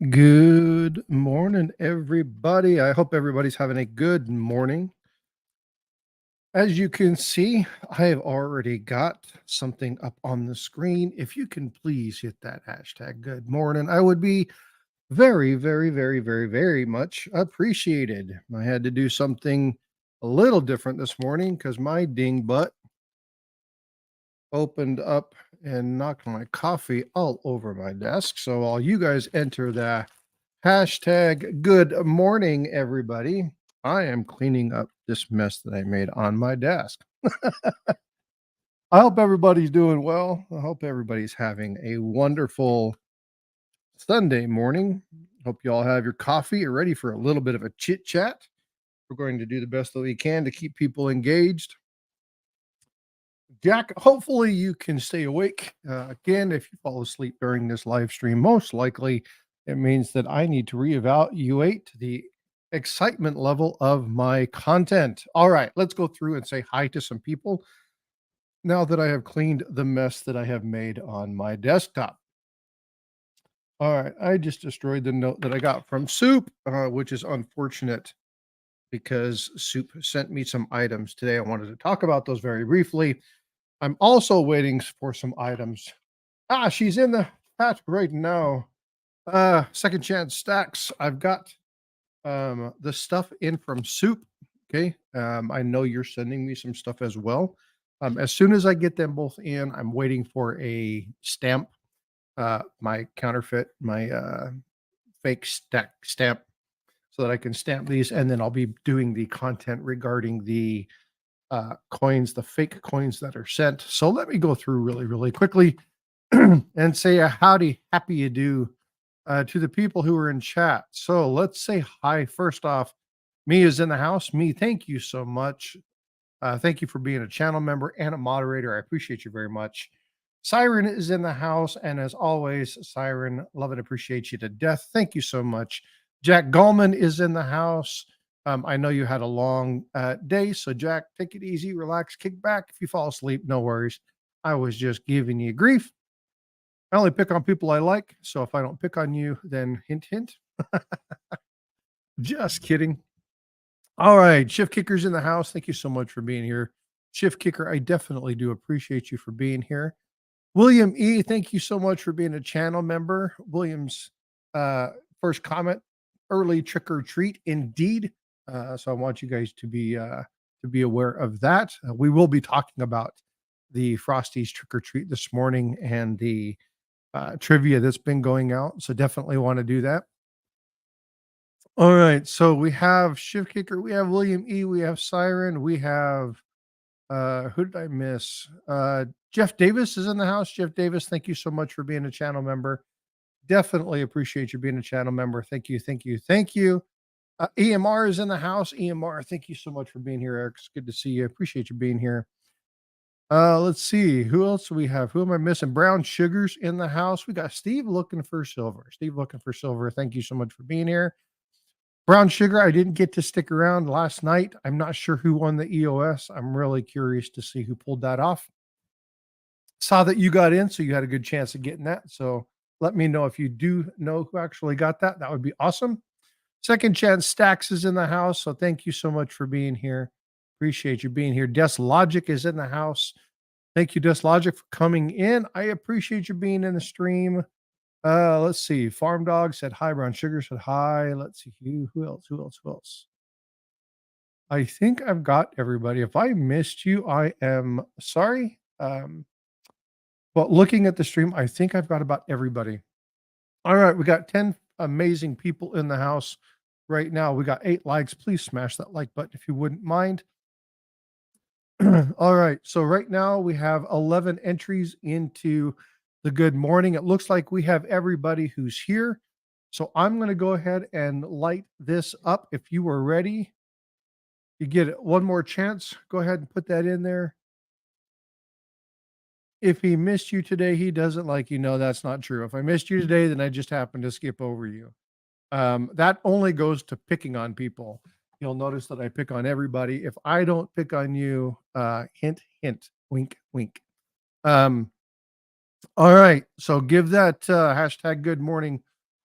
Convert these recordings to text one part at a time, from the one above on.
Good morning, everybody. I hope everybody's having a good morning. As you can see, I have already got something up on the screen. If you can please hit that hashtag good morning, I would be very, very, very, very, very much appreciated. I had to do something a little different this morning because my ding butt opened up and knocked my coffee all over my desk. So while you guys enter the hashtag good morning, everybody, I am cleaning up this mess that I made on my desk. I hope everybody's doing well. I hope everybody's having a wonderful Sunday morning. Hope you all have your coffee. You're ready for a little bit of a chit chat. We're going to do the best that we can to keep people engaged. Jack, hopefully you can stay awake. Again, if you fall asleep during this live stream, most likely it means that I need to reevaluate the excitement level of my content. All right, let's go through and say hi to some people now that I have cleaned the mess that I have made on my desktop. All right, I just destroyed the note that I got from Soup, which is unfortunate because Soup sent me some items today. I wanted to talk about those very briefly. I'm also waiting for some items. She's in the chat right now. Second chance stacks. I've got the stuff in from Soup. Okay. I know you're sending me some stuff as well. As soon as I get them both in, I'm waiting for a stamp. My counterfeit, my fake stamp, so that I can stamp these, and then I'll be doing the content regarding the coins, the fake coins that are sent. So let me go through really, really quickly and say a howdy, happy you do to the people who are in chat. So let's say hi. First off, me is in the house. Me, thank you so much. Thank you for being a channel member and a moderator. I appreciate you very much. Siren is in the house. And as always, Siren, love and appreciate you to death. Thank you so much. Jack Gallman is in the house. I know you had a long day. So, Jack, take it easy, relax, kick back. If you fall asleep, no worries. I was just giving you grief. I only pick on people I like. So, if I don't pick on you, then hint, hint. Just kidding. All right, Shift Kicker's in the house. Thank you so much for being here. Shift Kicker, I definitely do appreciate you for being here. William E., thank you so much for being a channel member. William's first comment, early trick or treat, indeed. So I want you guys to be aware of that. We will be talking about the Frostys trick or treat this morning and the trivia that's been going out. So definitely want to do that. All right, so we have Shift Kicker, we have William E., we have Siren, we have who did I miss? Jeff Davis is in the house. Jeff Davis, thank you so much for being a channel member. Definitely appreciate you being a channel member. Thank you, thank you, thank you. EMR is in the house. EMR, thank you so much for being here, Eric. It's good to see you. Appreciate you being here. Let's see. Who else do we have? Who am I missing? Brown Sugar's in the house. We got Steve looking for silver. Steve looking for silver. Thank you so much for being here. Brown Sugar, I didn't get to stick around last night. I'm not sure who won the EOS. I'm really curious to see who pulled that off. Saw that you got in, so you had a good chance of getting that. So let me know if you do know who actually got that. That would be awesome. Second chance stacks is in the house. So thank you so much for being here. Appreciate you being here. Des Logic is in the house. Thank you, Des Logic, for coming in. I appreciate you being in the stream. Let's see. Farm Dog said hi. Brown Sugar said hi. Let's see. Who else? Who else? Who else? I think I've got everybody. If I missed you, I am sorry. But looking at the stream, I think I've got about everybody. All right, we got 10 amazing people in the house right now. We got 8 likes. Please smash that like button if you wouldn't mind. All right, so right now we have 11 entries into the good morning. It looks like we have everybody who's here. So I'm going to go ahead and light this up. If you were ready, you get it one more chance. Go ahead and put that in there. If he missed you today, he doesn't like you. No, that's not true. If I missed you today, then I just happened to skip over you. That only goes to picking on people. You'll notice that I pick on everybody. If I don't pick on you, hint, hint, wink, wink. All right. So give that hashtag good morning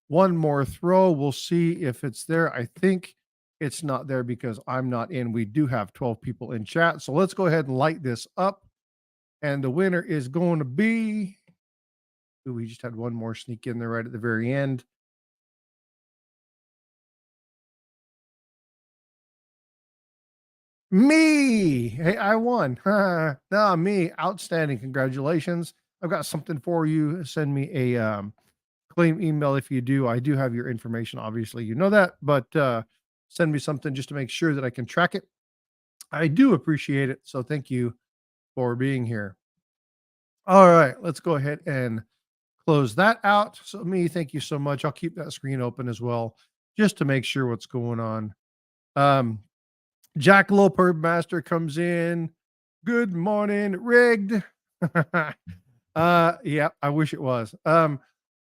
one more throw. We'll see if it's there. I think it's not there because I'm not in. We do have 12 people in chat. So let's go ahead and light this up. And the winner is going to be. Ooh, we just had one more sneak in there right at the very end. Me. Hey, I won. No, me. Outstanding. Congratulations. I've got something for you. Send me a claim email if you do. I do have your information. Obviously, you know that, but send me something just to make sure that I can track it. I do appreciate it. So thank you for being here. All right, let's go ahead and close that out. So me, thank you so much. I'll keep that screen open as well, just to make sure what's going on. Um, Jack Loper Master comes in. Good morning, rigged. Yeah, I wish it was.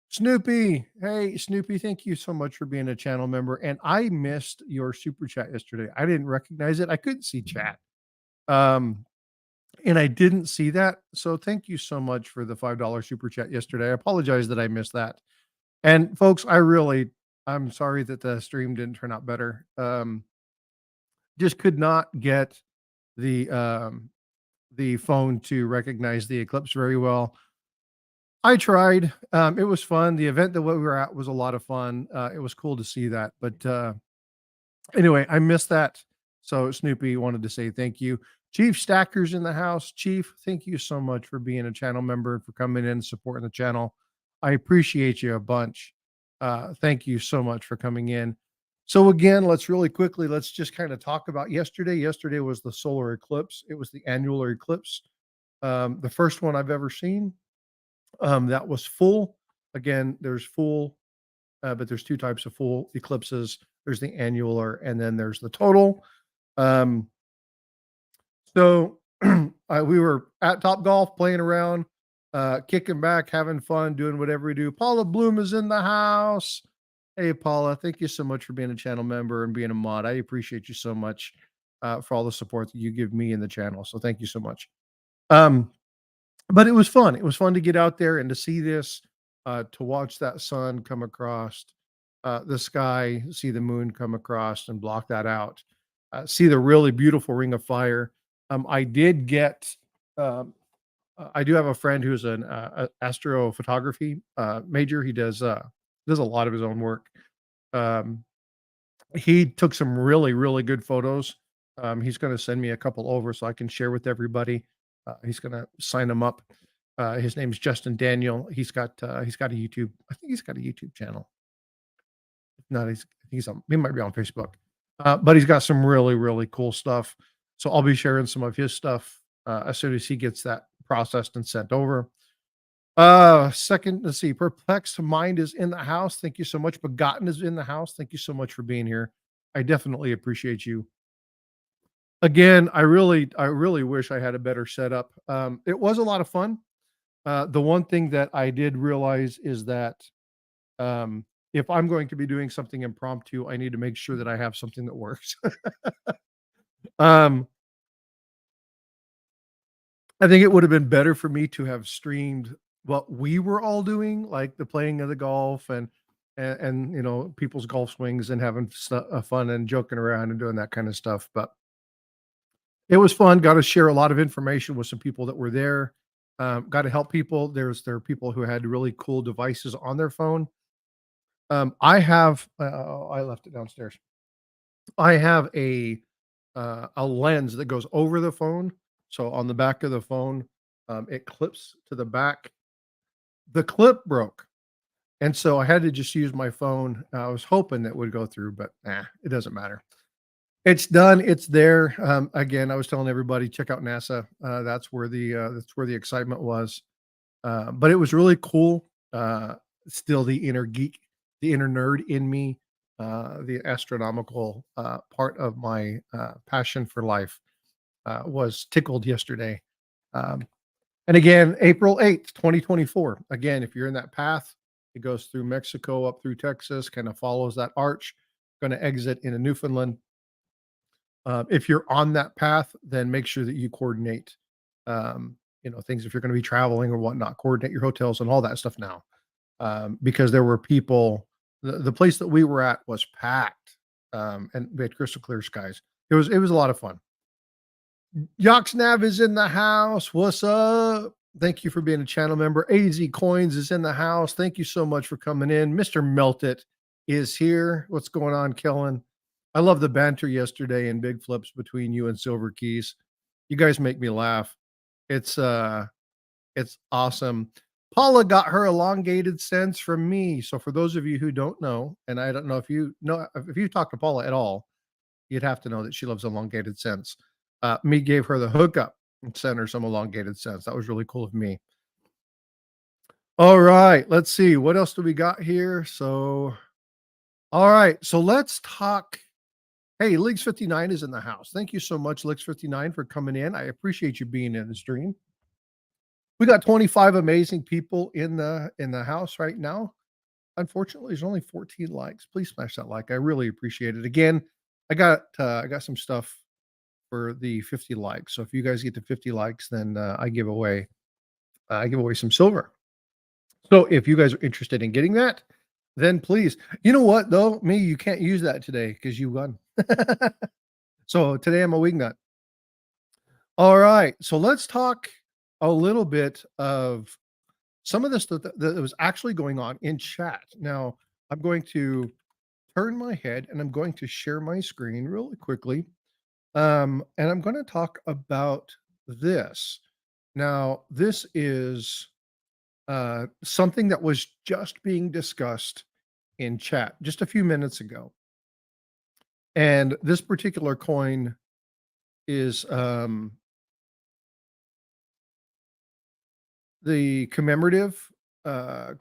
Snoopy, hey Snoopy, thank you so much for being a channel member. And I missed your super chat yesterday. I didn't recognize it. I couldn't see chat. Um, and I didn't see that. So thank you so much for the $5 super chat yesterday. I apologize that I missed that. And folks, I'm sorry that the stream didn't turn out better. Just could not get the the phone to recognize the eclipse very well. I tried. It was fun. The event that we were at was a lot of fun. It was cool to see that. But anyway, I missed that. So Snoopy wanted to say thank you. Chief Stacker's in the house. Chief, thank you so much for being a channel member and for coming in and supporting the channel. I appreciate you a bunch. Thank you so much for coming in. So again, let's just kind of talk about yesterday. Yesterday was the solar eclipse. It was the annular eclipse, the first one I've ever seen. That was full. Again, there's full, but there's two types of full eclipses. There's the annular, and then there's the total. Um, so we were at Top Golf playing around, kicking back, having fun, doing whatever we do. Paula Bloom is in the house. Hey, Paula, thank you so much for being a channel member and being a mod. I appreciate you so much for all the support that you give me in the channel. So thank you so much. Um, but it was fun. It was fun to get out there and to see this, to watch that sun come across the sky, see the moon come across and block that out, see the really beautiful ring of fire. I did get, I do have a friend who's an astrophotography major. He does a lot of his own work. Um, he took some really, really good photos. He's going to send me a couple over so I can share with everybody. He's going to sign them up. His name's Justin Daniel. He's got a YouTube. I think he's got a YouTube channel. If not, he might be on Facebook. But he's got some really, really cool stuff. So I'll be sharing some of his stuff as soon as he gets that processed and sent over. Second, let's see. Perplexed Mind is in the house. Thank you so much. Begotten is in the house. Thank you so much for being here. I definitely appreciate you. Again, I really wish I had a better setup. It was a lot of fun. The one thing that I did realize is that if I'm going to be doing something impromptu, I need to make sure that I have something that works. um, I think it would have been better for me to have streamed what we were all doing, like the playing of the golf and people's golf swings and having fun and joking around and doing that kind of stuff. But it was fun. Got to share a lot of information with some people that were there. Got to help people. There are people who had really cool devices on their phone. I have. I left it downstairs. I have a lens that goes over the phone. So on the back of the phone, it clips to the back. The clip broke, and so I had to just use my phone. I was hoping that would go through, but it doesn't matter. It's done. It's there. Again, I was telling everybody check out NASA. That's where the excitement was. But it was really cool. Still, the inner geek, the inner nerd in me, the astronomical part of my passion for life was tickled yesterday. Um, and again, April 8th, 2024. Again, if you're in that path, it goes through Mexico up through Texas, kind of follows that arch, going to exit into Newfoundland. If you're on that path, then make sure that you coordinate, things if you're going to be traveling or whatnot, coordinate your hotels and all that stuff now. Because there were people The place that we were at was packed, and we had crystal clear skies. It was a lot of fun. Yoxnav is in the house. What's up? Thank you for being a channel member. AZ Coins is in the house. Thank you so much for coming in. Mr. Meltit is here. What's going on, Kellen? I love the banter yesterday and big flips between you and Silver Keys. You guys make me laugh. It's awesome. Paula got her elongated sense from me. So for those of you who don't know, and I don't know if you talk to Paula at all, you'd have to know that she loves elongated scents. Me gave her the hookup and sent her some elongated scents. That was really cool of me. All right, let's see. What else do we got here? All right. So let's talk. Hey, Leagues 59 is in the house. Thank you so much, Leagues 59, for coming in. I appreciate you being in the stream. We got 25 amazing people in the house right now. Unfortunately, there's only 14 likes. Please smash that like. I really appreciate it. Again, I got some stuff for the 50 likes. So if you guys get to 50 likes, then I give away some silver. So if you guys are interested in getting that, then please. You know what though? Me, you can't use that today because you won. So today I'm a wingnut. All right. So let's talk a little bit of some of this that was actually going on in chat. Now I'm going to turn my head and I'm going to share my screen really quickly. And I'm going to talk about this. Now, this is something that was just being discussed in chat just a few minutes ago. And this particular coin is the commemorative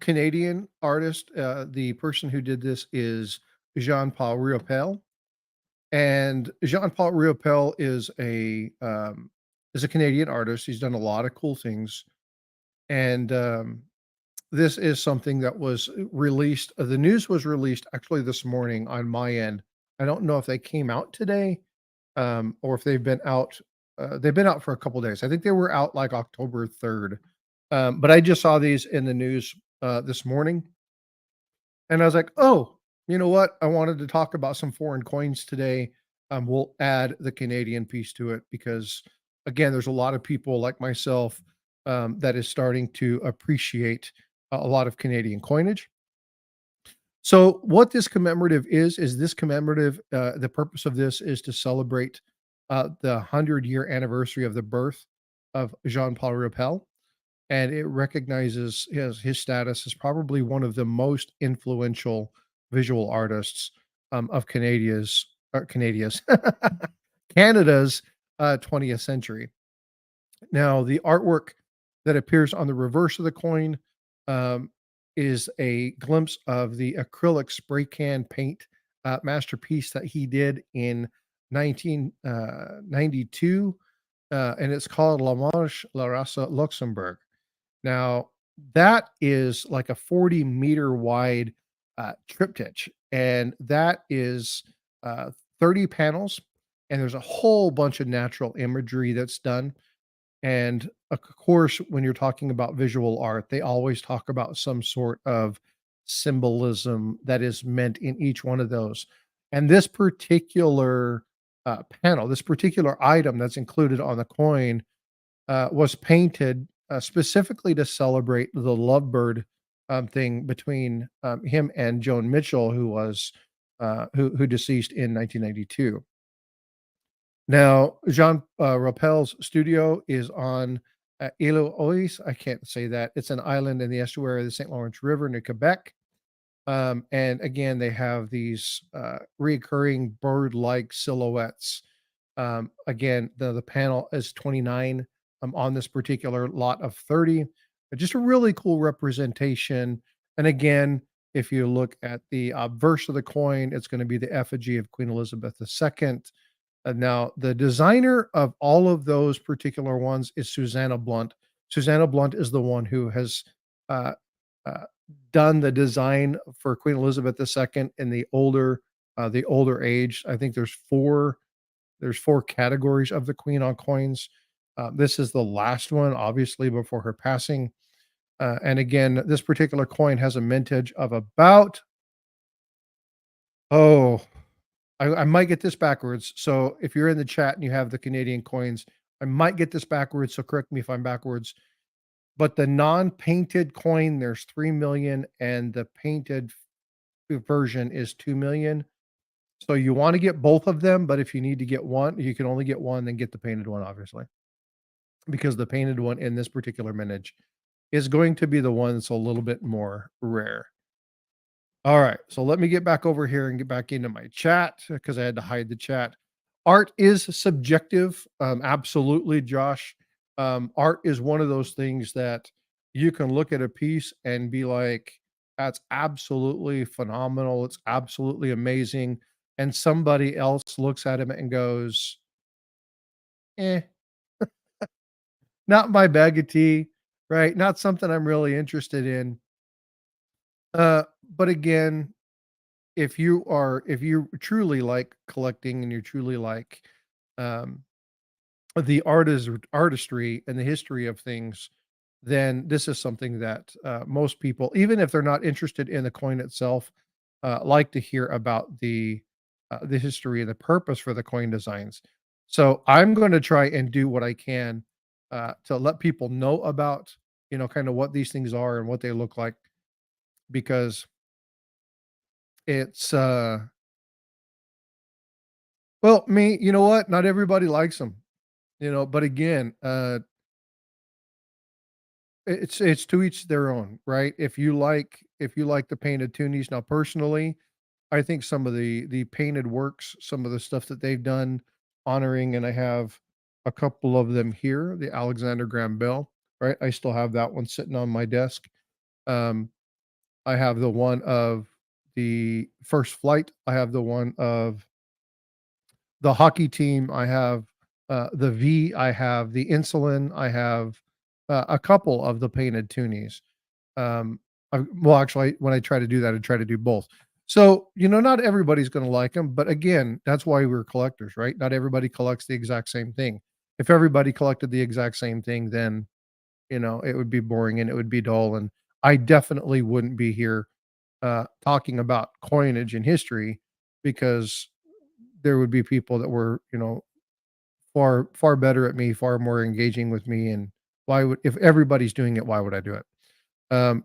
Canadian artist. The person who did this is Jean-Paul Riopel. And Jean-Paul Riopel is a Canadian artist. He's done a lot of cool things. And this is something that was released. The news was released actually this morning on my end. I don't know if they came out today or if they've been out. They've been out for a couple days. I think they were out like October 3rd. But I just saw these in the news this morning. And I was like, oh, you know what? I wanted to talk about some foreign coins today. We'll add the Canadian piece to it because, again, there's a lot of people like myself that is starting to appreciate a lot of Canadian coinage. So, what this commemorative is this commemorative? The purpose of this is to celebrate the 100-year anniversary of the birth of Jean-Paul Riopel, and it recognizes his status as probably one of the most influential visual artists of Canada's 20th century. Now, the artwork that appears on the reverse of the coin is a glimpse of the acrylic spray can paint masterpiece that he did in 1992, and it's called La Manche La Race Luxembourg. Now, that is like a 40-meter wide triptych, and that is 30 panels, and there's a whole bunch of natural imagery that's done. And of course, when you're talking about visual art, they always talk about some sort of symbolism that is meant in each one of those. And this particular panel, this particular item that's included on the coin, was painted specifically to celebrate the lovebird thing between him and Joan Mitchell, who was who deceased in 1992. Now, Jean Rappel's studio is on Île Oise. I can't say that. It's an island in the estuary of the St. Lawrence River near Quebec. And again, they have these recurring bird-like silhouettes. Again, the panel is 29 on this particular lot of 30. Just a really cool representation. And again, if you look at the obverse of the coin, it's going to be the effigy of Queen Elizabeth II. Now, the designer of all of those particular ones is Susanna Blunt. Susanna Blunt is the one who has uh, uh, done the design for Queen Elizabeth II in the older age. I think there's four categories of the Queen on coins. This is the last one, obviously, before her passing. And again, this particular coin has a mintage of about Oh, I might get this backwards. So if you're in the chat and you have the Canadian coins, I might get this backwards. So correct me if I'm backwards. But the non-painted coin, there's 3 million, and the painted version is 2 million. So you want to get both of them, but if you need to get one, you can only get one, then get the painted one, obviously, because the painted one in this particular minage is going to be the one that's a little bit more rare. All right, so let me get back over here and get back into my chat because I had to hide the chat. Art is subjective, absolutely, Josh. Art is one of those things that you can look at a piece and be like, "That's absolutely phenomenal. It's absolutely amazing," and somebody else looks at him and goes, "Eh, not my bag of tea," right? Not something I'm really interested in. But again, if you truly like collecting and you truly like um the artistry and the history of things, then this is something that most people, even if they're not interested in the coin itself, like to hear about the history and the purpose for the coin designs. So I'm going to try and do what I can to let people know about, kind of what these things are and what they look like, because it's well, me, you know what? Not everybody likes them, but again, it's to each their own, right? If you like the painted toonies, now personally, I think some of the painted works, some of the stuff that they've done honoring, and I have a couple of them here, the Alexander Graham Bell, right? I still have that one sitting on my desk. Um, I have the one of the first flight. I have the one of the hockey team. I have the V. I have the insulin. I have a couple of the painted toonies. Well, actually, when I try to do that, I try to do both. So, not everybody's going to like them, but again, that's why we're collectors, right? Not everybody collects the exact same thing. If everybody collected the exact same thing, then it would be boring and it would be dull, and I definitely wouldn't be here talking about coinage and history, because there would be people that were, far far better at me, far more engaging with me, and why would if everybody's doing it, why would I do it?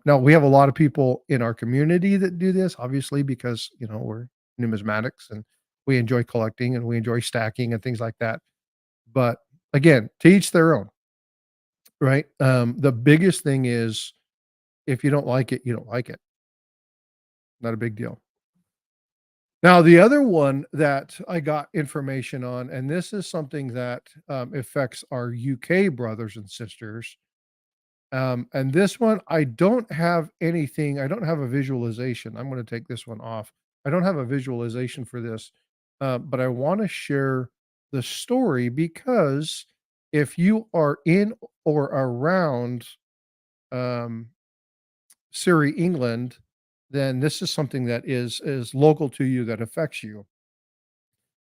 Now we have a lot of people in our community that do this, obviously, because we're numismatics and we enjoy collecting and we enjoy stacking and things like that. But again, to each their own, right? The biggest thing is, if you don't like it, you don't like it. Not a big deal. Now, the other one that I got information on, and this is something that affects our UK brothers and sisters. And this one, I don't have anything, I don't have a visualization. I'm going to take this one off. I don't have a visualization for this, but I want to share the story, because if you are in or around um, Surrey, England, then this is something that is local to you, that affects you.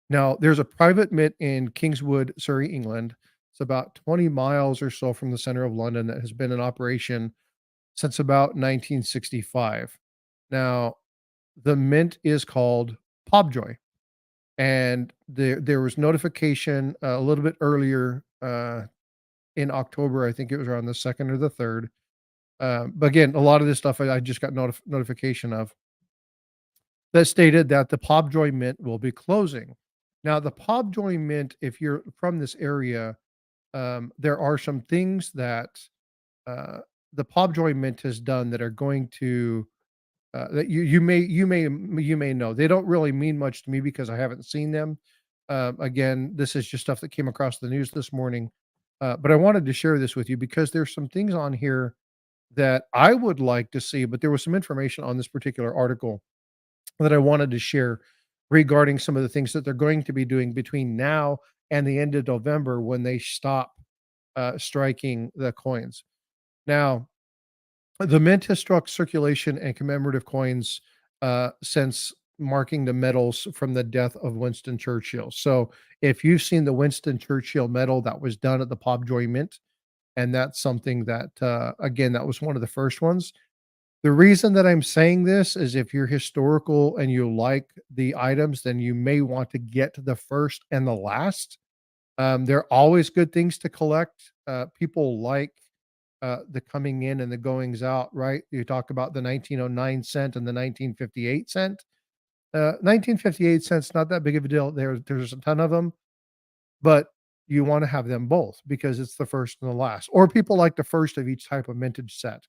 Now, there's a private mint in Kingswood, Surrey, England. It's about 20 miles or so from the center of London, that has been in operation since about 1965. Now, the mint is called Pobjoy, and there was notification a little bit earlier in October. I think it was around the second or the third. But again, a lot of this stuff I just got notification of, that stated that the Pobjoy Mint will be closing. Now, the Pobjoy Mint, if you're from this area, there are some things that uh, the Pobjoy Mint has done that are going to that you may know. They don't really mean much to me because I haven't seen them. Again, this is just stuff that came across the news this morning, but I wanted to share this with you because there's some things on here that I would like to see. But there was some information on this particular article that I wanted to share regarding some of the things that they're going to be doing between now and the end of November, when they stop striking the coins. Now, the mint has struck circulation and commemorative coins since marking the medals from the death of Winston Churchill. So, if you've seen the Winston Churchill medal, that was done at the Pobjoy Mint, and that's something that, again, that was one of the first ones. The reason that I'm saying this is if you're historical and you like the items, then you may want to get the first and the last. They're always good things to collect. People like the coming in and the goings out, right? You talk about the 1909 cent and the 1958 cent. 1958 cents, not that big of a deal. There's a ton of them, but you want to have them both because it's the first and the last. Or people like the first of each type of mintage set.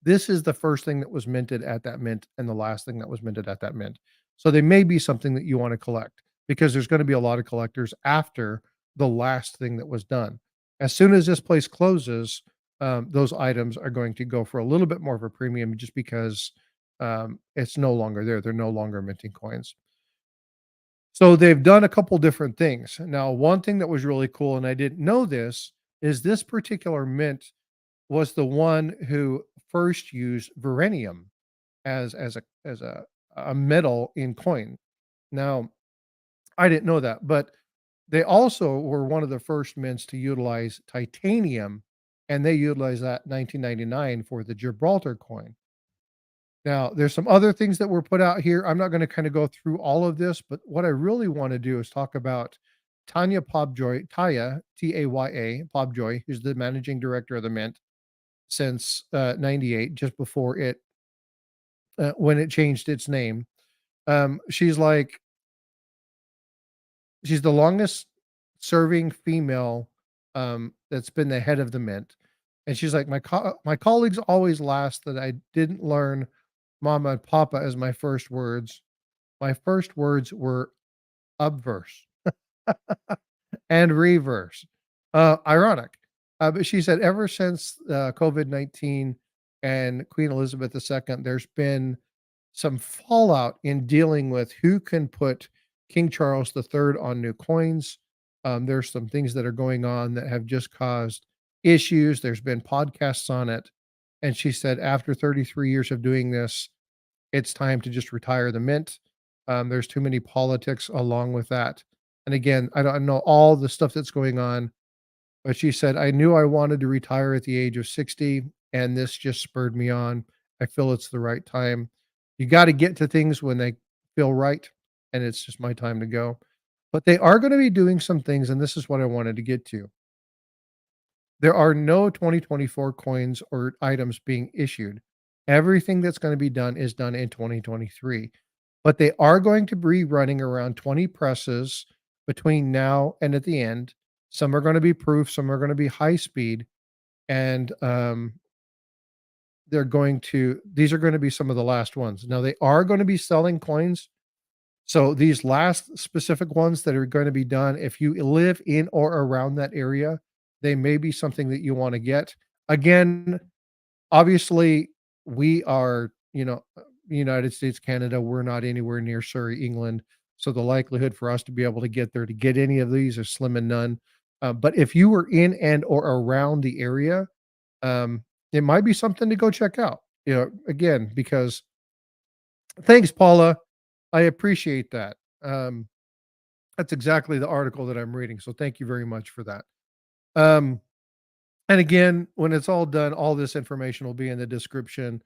This is the first thing that was minted at that mint and the last thing that was minted at that mint. So they may be something that you want to collect because there's going to be a lot of collectors after the last thing that was done. As soon as this place closes, those items are going to go for a little bit more of a premium just because it's no longer there. They're no longer minting coins. So they've done a couple different things. Now, one thing that was really cool, and I didn't know this, is this particular mint was the one who first used Verenium as a metal in coin. Now, I didn't know that, but they also were one of the first mints to utilize titanium, and they utilized that in 1999 for the Gibraltar coin. Now, there's some other things that were put out here. I'm not going to kind of go through all of this, but what I really want to do is talk about Taya, Taya, Pobjoy, who's the managing director of the mint since 98, just before it when it changed its name. She's like she's the longest serving female that's been the head of the mint, and she's like my colleagues always laughed that I didn't learn "mama" and "papa" as my first words. My first words were obverse and reverse. Ironic. But she said ever since COVID-19 and Queen Elizabeth II, there's been some fallout in dealing with who can put King Charles III on new coins. There's some things that are going on that have just caused issues. There's been podcasts on it. And she said, after 33 years of doing this, it's time to just retire the mint. There's too many politics along with that. And again, I don't know all the stuff that's going on, but she said, I knew I wanted to retire at the age of 60, and this just spurred me on. I feel it's the right time. You got to get to things when they feel right, and it's just my time to go. But they are going to be doing some things, and this is what I wanted to get to. There are no 2024 coins or items being issued. Everything that's going to be done is done in 2023. But they are going to be running around 20 presses between now and at the end. Some are going to be proof, some are going to be high speed, and these are going to be some of the last ones. Now they are going to be selling coins. So these last specific ones that are going to be done, if you live in or around that area, they may be something that you want to get. Again, obviously, we are, United States, Canada, we're not anywhere near Surrey, England. So the likelihood for us to be able to get there to get any of these is slim and none. But if you were in and or around the area, um, it might be something to go check out. Again, because thanks, Paula. I appreciate that. That's exactly the article that I'm reading. So thank you very much for that. Um, and again, when it's all done, all this information will be in the description.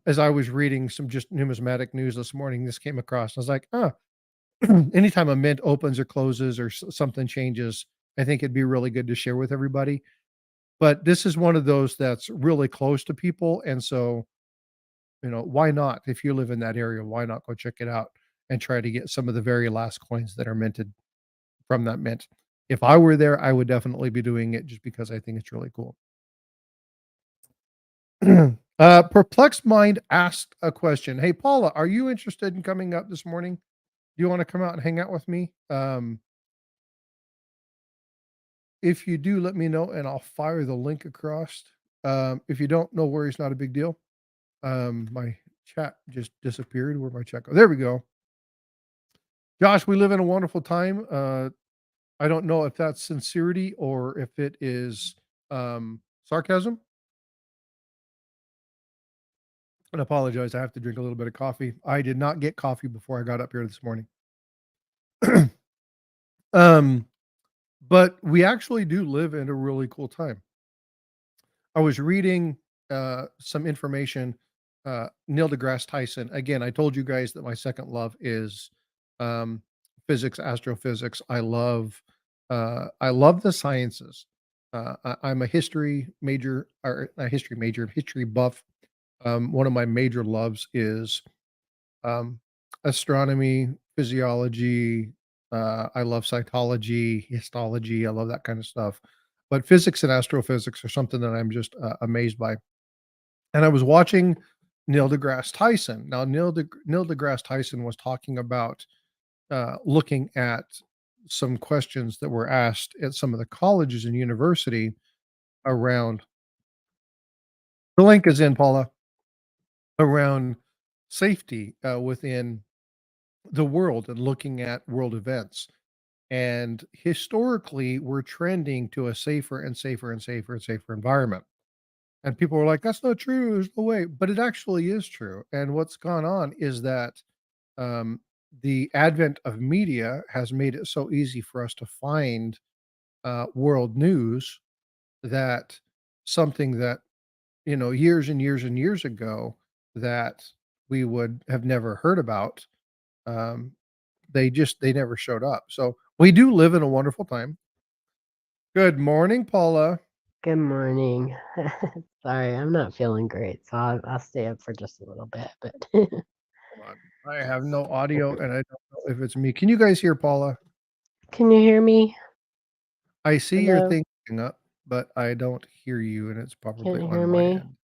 As I was reading some just numismatic news this morning, this came across. I was like, anytime a mint opens or closes or something changes, I think it'd be really good to share with everybody. But this is one of those that's really close to people. And so, why not? If you live in that area, why not go check it out and try to get some of the very last coins that are minted from that mint? If I were there, I would definitely be doing it just because I think it's really cool. Perplexed Mind asked a question. Hey, Paula, are you interested in coming up this morning? Do you want to come out and hang out with me? If you do, let me know and I'll fire the link across. If you don't, no worries, not a big deal. My chat just disappeared. Where my chat go? There we go. Josh, we live in a wonderful time. I don't know if that's sincerity or if it is sarcasm. And apologize. I have to drink a little bit of coffee. I did not get coffee before I got up here this morning. um, but we actually do live in a really cool time. I was reading. some information. Neil deGrasse Tyson. Again, I told you guys that my second love is um, physics, astrophysics. I love the sciences. I'm a history major, or a history major, history buff. One of my major loves is um, astronomy, physiology. I love cytology, histology. I love that kind of stuff. But physics and astrophysics are something that I'm just amazed by. And I was watching Neil deGrasse Tyson. Now, Neil deGrasse Tyson was talking about looking at some questions that were asked at some of the colleges and university around the link is in Paula around safety within the world and looking at world events. And historically, we're trending to a safer and safer and safer and safer environment. And people were like, that's not true. There's no way. But it actually is true. And what's gone on is that um, the advent of media has made it so easy for us to find world news that something that, years and years and years ago that we would have never heard about, um, they never showed up. So we do live in a wonderful time. Good morning, Paula. Good morning. Sorry, I'm not feeling great, so I'll stay up for just a little bit. But Hold on. I have no audio and I don't know if it's me. Can you guys hear Paula? can you hear me? I see your Hello? thing coming up, but I don't hear you and it's Can probably you on hear my me? end.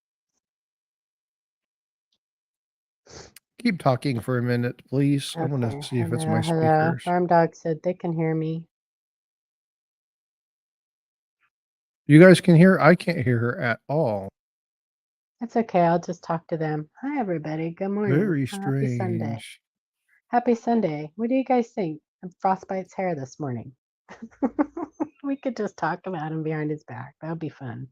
Keep talking for a minute, please. I'm gonna Okay. see if it's Hello, my hello. speakers. Farm dog said they can hear me. You guys can hear? I can't hear her at all. It's okay. I'll just talk to them. Hi, everybody. Good morning. Very Happy Sunday. strange. Happy Sunday. What do you guys think of Frostbite's hair this morning? We could just talk about him behind his back. That would be fun.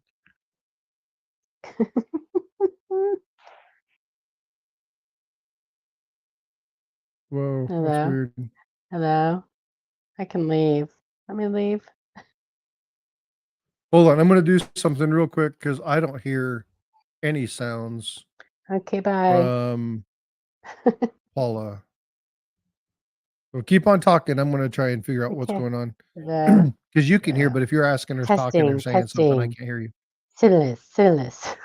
Whoa, that's Hello? weird. Hello? I can leave. Let me leave. Hold on, I'm gonna do something real quick because I don't hear any sounds Okay, bye. from Paula. Well, keep on talking. I'm gonna try and figure out what's Okay. going on. The Because you can hear, the but if you're asking or talking or testing, saying something, I testing. can't hear you. Sinless, sinless.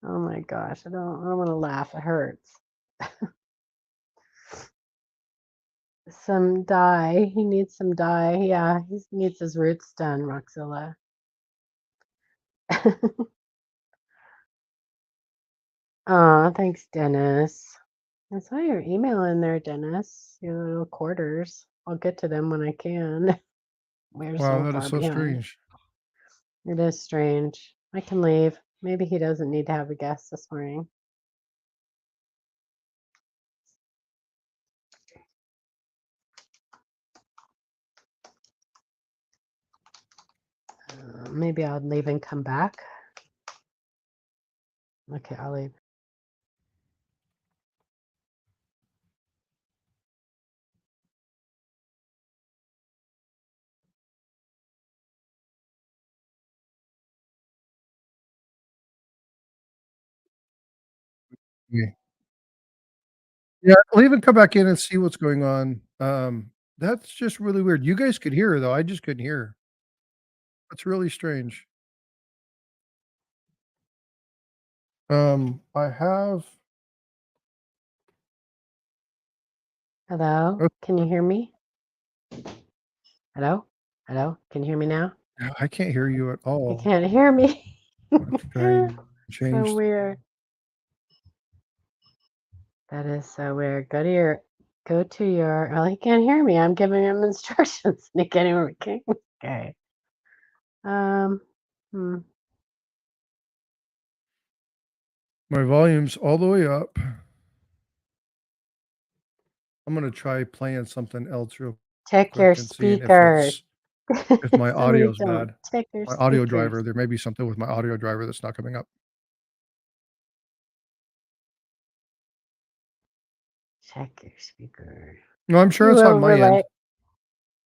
Oh my gosh, I don't want to laugh. It hurts. Some dye. He needs some dye. Yeah, he needs his roots done, Roxilla. Aw, thanks, Dennis. I saw your email in there, Dennis. Your little quarters. I'll get to them when I can. We're Wow, so that is far so behind. strange. It is strange. I can leave. Maybe he doesn't need to have a guest this morning. Maybe I'll leave and come back. Okay, I'll leave. Yeah. Yeah, leave and come back in and see what's going on. That's just really weird. You guys could hear her though. I just couldn't hear her. That's really strange. I have Hello? oh, Can you hear me? Hello? Hello? Can you hear me now? I can't hear you at You all. can't hear me. Let's try and So change. weird. That is so weird. Go to your oh, he can't hear me. I'm giving him instructions. He can't hear me. Okay. Um hmm. My volume's all the way up. I'm gonna try playing something else real Check your quick and seeing speakers. if my Somebody audio's tell him, bad. check your My audio speakers. driver, there may be something with my audio driver that's not coming up. Check your speaker. No, I'm sure You it's on my overlay end.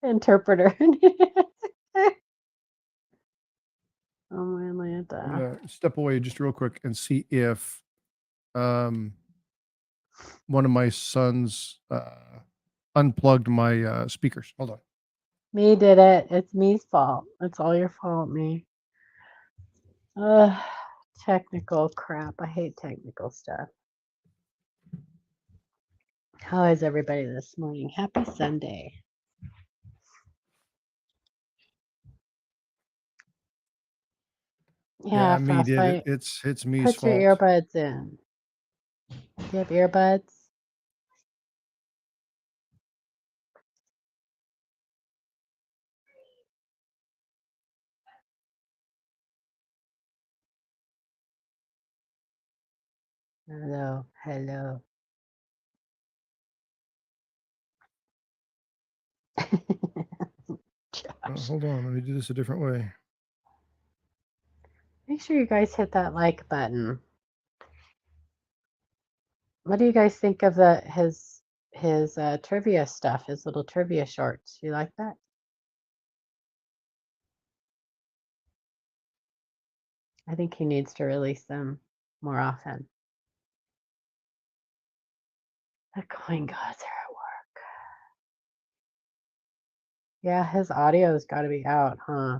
interpreter. I'm gonna step away just real quick and see if one of my sons unplugged my speakers. Hold on. Me did it. It's me's fault. It's all your fault, me. Ugh, technical crap. I hate technical stuff. How is everybody this morning? Happy Sunday. Yeah, Me did it. Frostbite. It's me's Put your fault. earbuds in. Do you have earbuds? Hello, hello. Josh. Hold on, let me do this a different way. Make sure you guys hit that like button. What do you guys think of his trivia stuff, his little trivia shorts? You like that? I think he needs to release them more often. The coin gods are at work. Yeah, his audio's got to be out, huh?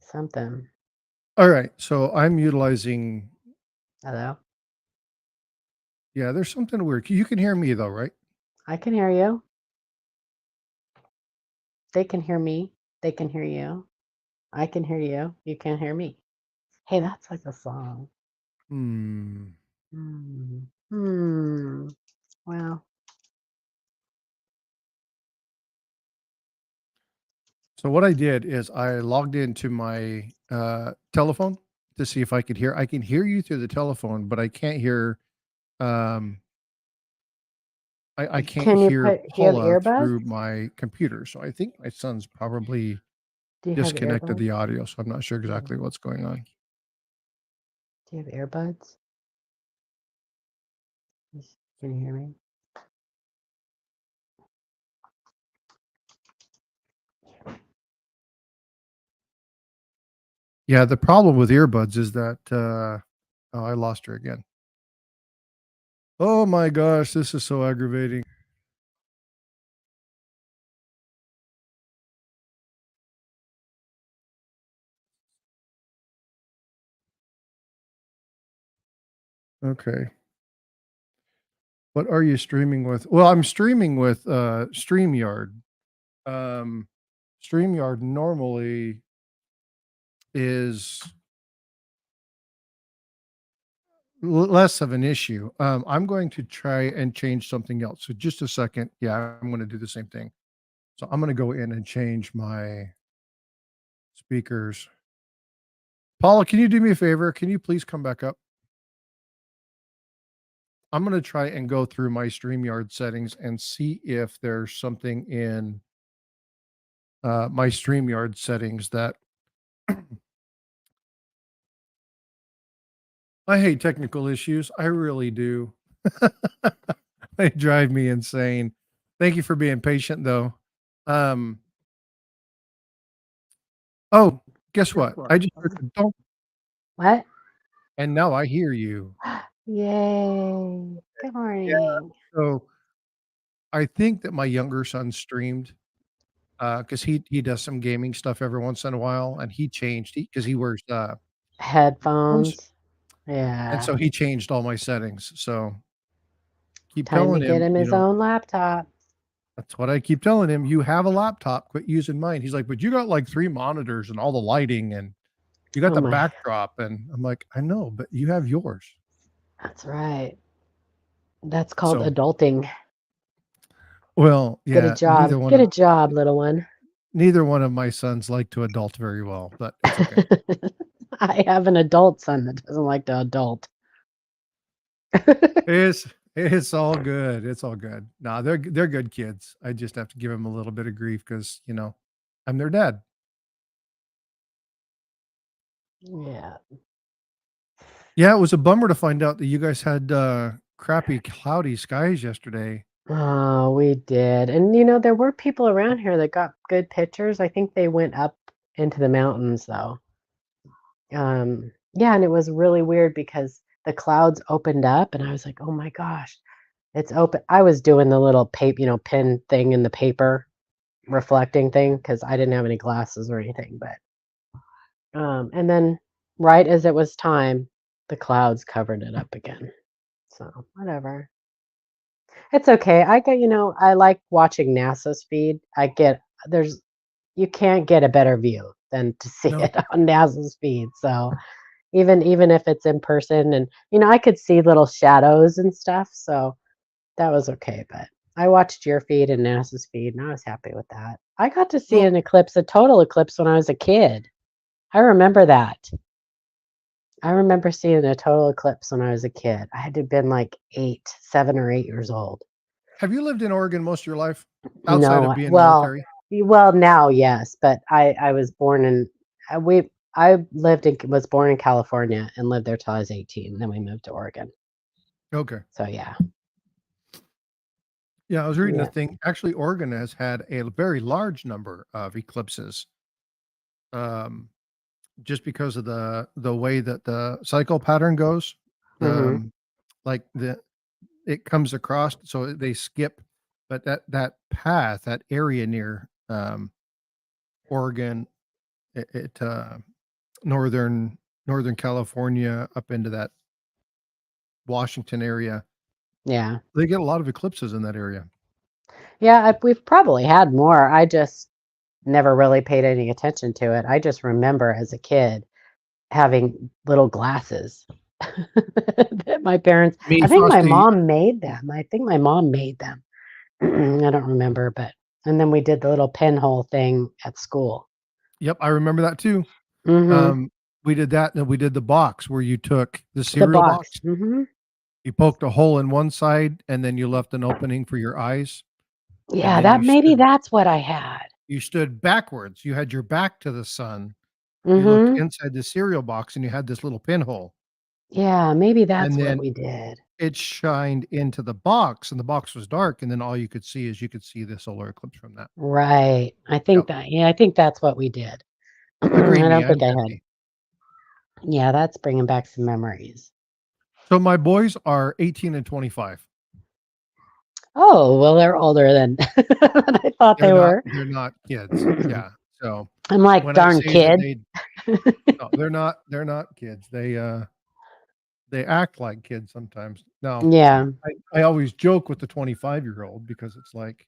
Something. All right, so I'm utilizing. Hello? Yeah, there's something weird. You can hear me though, right? I can hear you. They can hear me. They can hear you. I can hear you. You can't hear me. Hey, that's like a song. Hmm. Well, So what I did is I logged into my telephone to see if I could hear. I can hear you through the telephone, but I can't hear. Um, I can't can you hear put, do you have Paula earbuds? through my computer. So I think my son's probably Do you have disconnected earbuds? the audio. So I'm not sure exactly what's going on. Do you have earbuds? Can you hear me? Yeah, the problem with earbuds is that oh, I lost her again. Oh my gosh, this is so aggravating. Okay. What are you streaming with? Well, I'm streaming with StreamYard. Um StreamYard normally is less of an issue. I'm going to try and change something else. So just a second. Yeah, I'm going to do the same thing. So I'm going to go in and change my speakers. Paula, can you do me a favor? Can you please come back up? I'm going to try and go through my StreamYard settings and see if there's something in my StreamYard settings that I hate technical issues. I really do. They drive me insane. Thank you for being patient though. Um, oh, guess what? I just heard a donk What? and now I hear you. Yay. Good Yeah. morning. So I think that my younger son streamed because he does some gaming stuff every once in a while, and he changed because he wears headphones, Headphones. and Yeah. so he changed all my settings. So keep Time to telling get him, him his own laptop. that's what I keep telling him. You have a laptop, quit using mine. He's like, but you got like 3 monitors and all the lighting and you got Oh the my. backdrop. And I'm like, I know, but you have yours. That's right. That's called So, adulting. well, Get a yeah, job. Get a job, little one. neither one of my sons like to adult very well, but it's okay. I have an adult son that doesn't like to adult. It's it's all good. It's all good. No, they're good kids. I just have to give them a little bit of grief because I'm their dad. Yeah. Yeah, it was a bummer to find out that you guys had crappy cloudy skies yesterday. Oh, we did. And there were people around here that got good pictures. I think they went up into the mountains though. Yeah, and it was really weird because the clouds opened up and I was like, oh my gosh, it's open. I was doing the little paper, pin thing in the paper reflecting thing because I didn't have any glasses or anything. But and then right as it was time, the clouds covered it up again. So whatever. It's okay. I like watching NASA's feed. There's you can't get a better view than to see No. it on NASA's feed. So even if it's in person, and I could see little shadows and stuff, so that was okay. But I watched your feed and NASA's feed, and I was happy with that. I got to see Well, an eclipse, a total eclipse, when I was a kid. I remember that. I remember seeing a total eclipse when I was a kid. I had to have been like 7 or 8 years old. have you lived in Oregon most of your life outside of No, being well, military? now, yes, but I was born in I was born in California and lived there till I was 18. Then we moved to Oregon. Okay. So yeah, Yeah, I was reading a yeah. thing. Actually, Oregon has had a very large number of eclipses, um, just because of the way that the cycle pattern goes. Hmm. Like it comes across, so they skip, but that path, that area near Oregon, northern Northern California up into that Washington area, Yeah, they get a lot of eclipses in that area. yeah. We've probably had more. I just never really paid any attention to it. I just remember as a kid having little glasses that my parents. Me, I think my Frosty. mom made them. I think my mom made them. I don't remember, but and then we did the little pinhole thing at school. Yep, I remember that too. Hmm. Um, we did that, and we did the box where you took the The cereal box. box, Hmm. you poked a hole in one side, and then you left an opening for your eyes, and Yeah, then that maybe that's what I had. you stood backwards. You had your back to the sun. You looked Hmm. inside the cereal box, and you had this little pinhole, Yeah, maybe and that's what then we did. it shined into the box, and the box was dark, and then all you could see is you could see the solar eclipse from that. Right. Yep. I think that's what we did. I Agree me, don't I'm think I had. happy. Yeah, that's bringing back some memories. So my boys are 18 and 25. Oh, well, they're older than than I thought they were. They're not kids. Yeah. So I'm like, when I darn say that kid. no, they're not kids. They act like kids sometimes. No, Yeah. I always joke with the 25-year-old because it's like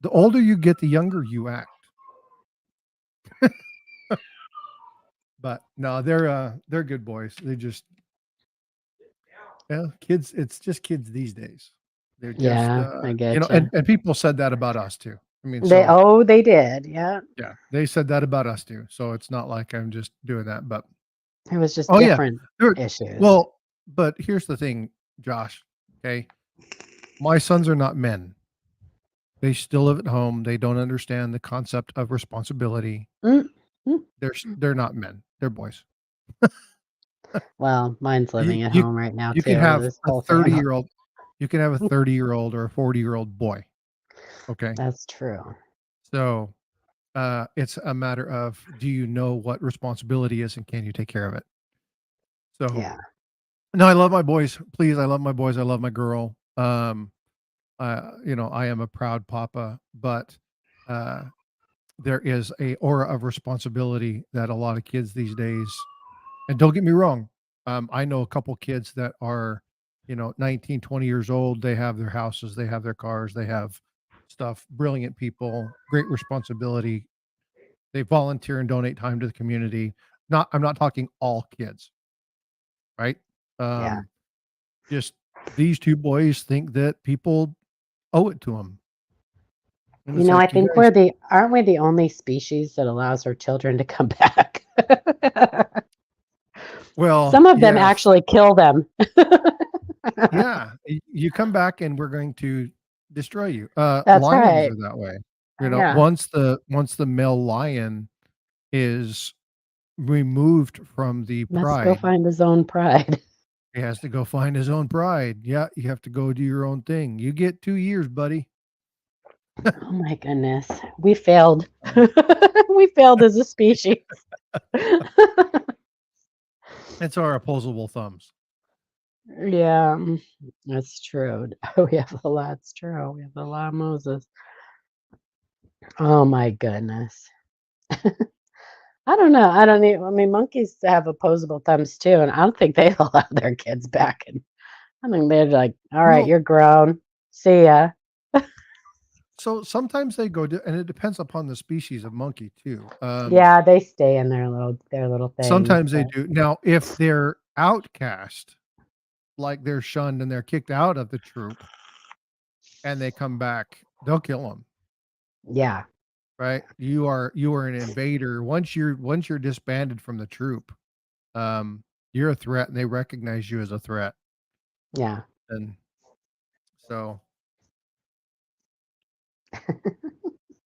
the older you get, the younger you act. But no, they're good boys. They just yeah, kids, it's just kids these days. They're just Yeah, I get you. and people said that about us too. I mean, They so oh, they did. Yeah. yeah, they said that about us too. So it's not like I'm just doing that, but It was just oh yeah. different There issues. well, but here's the thing, Josh, okay? My sons are not men. They still live at home. They don't understand the concept of responsibility. Mm, mm. They're not men. They're boys. Well, mine's You living at you home right now you can too, have this a whole family. 30-year-old you can have a 30-year-old or a 40-year-old boy, okay? That's true. So, it's a matter of do you know what responsibility is and can you take care of it? So, Yeah. no, I love my boys. Please, I love my boys. I love my girl. I am a proud papa, but uh, there is a aura of responsibility that a lot of kids these days, and don't get me wrong, I know a couple kids that are, 19, 20 years old. They have their houses, they have their cars, they have stuff, brilliant people, great responsibility. They volunteer and donate time to the community. I'm not talking all kids, right? Yeah. Um, just these two boys think that people owe it to them. And it's I like, you think guys, aren't we the only species that allows our children to come back? well, Some of them yes, actually kill them. yeah, you come back and we're going to destroy you. That's Lions right. are that way. Yeah. Once the male lion is removed from the Must go pride, find his own pride. he has to go find his own pride. Yeah, you have to go do your own thing. You get 2 years, buddy. Oh my goodness. We failed. Um, We failed as a species. It's our opposable thumbs. Yeah, that's true. We have a lot. That's true. We have a lot of Moses. Oh my goodness. I don't know. I don't even, I mean, monkeys have opposable thumbs too, and I don't think they allow their kids back. And I think they're like, all right, No, you're grown. See ya. so sometimes they go to, and it depends upon the species of monkey too. Yeah, they stay in their little things. Sometimes they But do. Now, if they're outcast, like they're shunned and they're kicked out of the troop, and they come back, they'll kill them. yeah, Right? You are an invader. Once you're disbanded from the troop, um, you're a threat, and they recognize you as a threat. yeah. And so,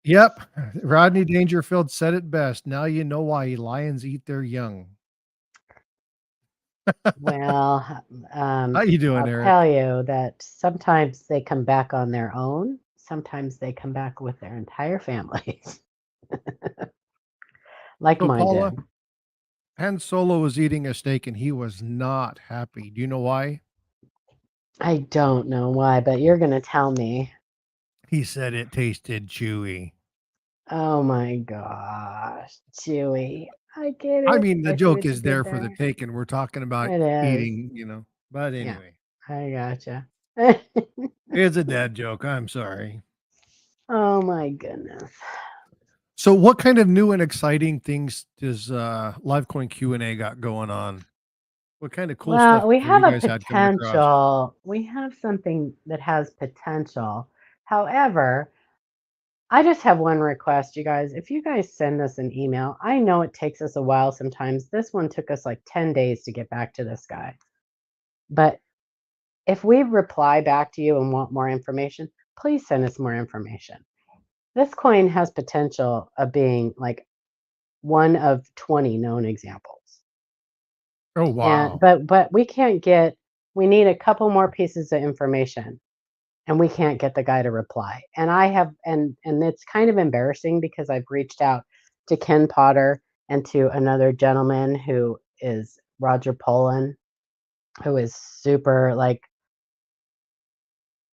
yep, Rodney Dangerfield said it best. Now you know why lions eat their young. Well, How you doing, I'll tell Eric? you that sometimes they come back on their own. Sometimes they come back with their entire families, like So, mine Paula, did. Han Solo was eating a steak and he was not happy. Do you know why? I don't know why, but you're gonna tell me. He said it tasted chewy. Oh my gosh, Chewy. I get I it. mean, the I see joke what you is did there for the there. taking. We're talking about It is. eating. But Yeah, anyway, I gotcha. it's a dad joke. I'm sorry. Oh my goodness. So, what kind of new and exciting things does Livecoin Q&A got going on? What kind of cool stuff Well, we have have you a guys had coming across? potential. We have something that has potential. However, I just have one request, you guys. If you guys send us an email, I know it takes us a while sometimes. This one took us like 10 days to get back to this guy. But if we reply back to you and want more information, please send us more information. This coin has potential of being like one of 20 known examples. Oh, And wow. but we need a couple more pieces of information and we can't get the guy to reply. And I have and it's kind of embarrassing because I've reached out to Ken Potter and to another gentleman who is Roger Pollan, who is super like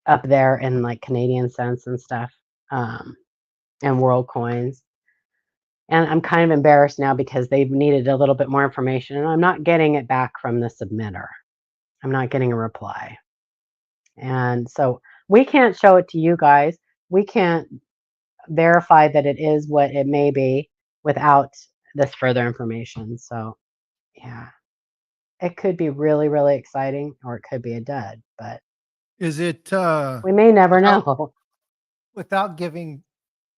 up there in like Canadian cents and stuff, and world coins. And I'm kind of embarrassed now because they've needed a little bit more information and I'm not getting it back from the submitter. I'm not getting a reply. And so we can't show it to you guys. We can't verify that it is what it may be without this further information. So, yeah, it could be really, really exciting or it could be a dud, but Is it we may never without know. without giving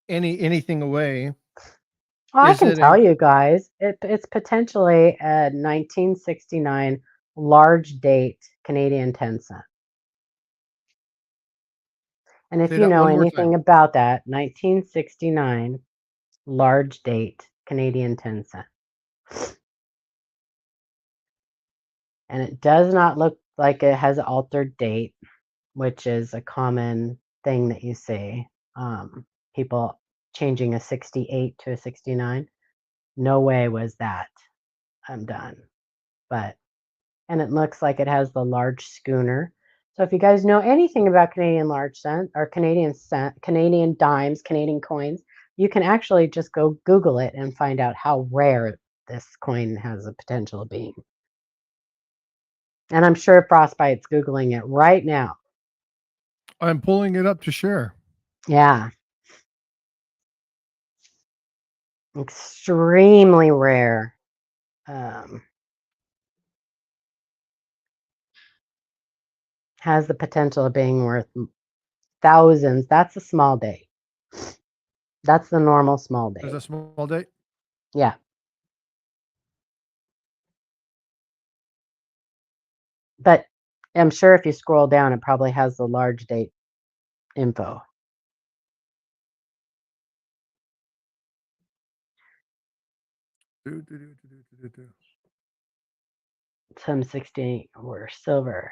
anything away? Well, I Is can it a tell you guys, it's potentially a 1969 large date Canadian 10 cent. And if say you that know one more time? anything about that, 1969 large date Canadian 10 cent. And it does not look like it has altered date, which is a common thing that you see. People changing a 68 to a 69. No way was that. I'm done. But and it looks like it has the large schooner. So if you guys know anything about Canadian large cent or Canadian dimes, Canadian coins, you can actually just go Google it and find out how rare this coin has the potential of being. And I'm sure Frostbite's Googling it right now. I'm pulling it up to share. Yeah, extremely rare. Um, has the potential of being worth thousands. That's a small date. That's the normal small There's date. a small date. Yeah, but I'm sure if you scroll down, it probably has the large date info. Do, do, do, do, do, do, do. Some 68 were silver.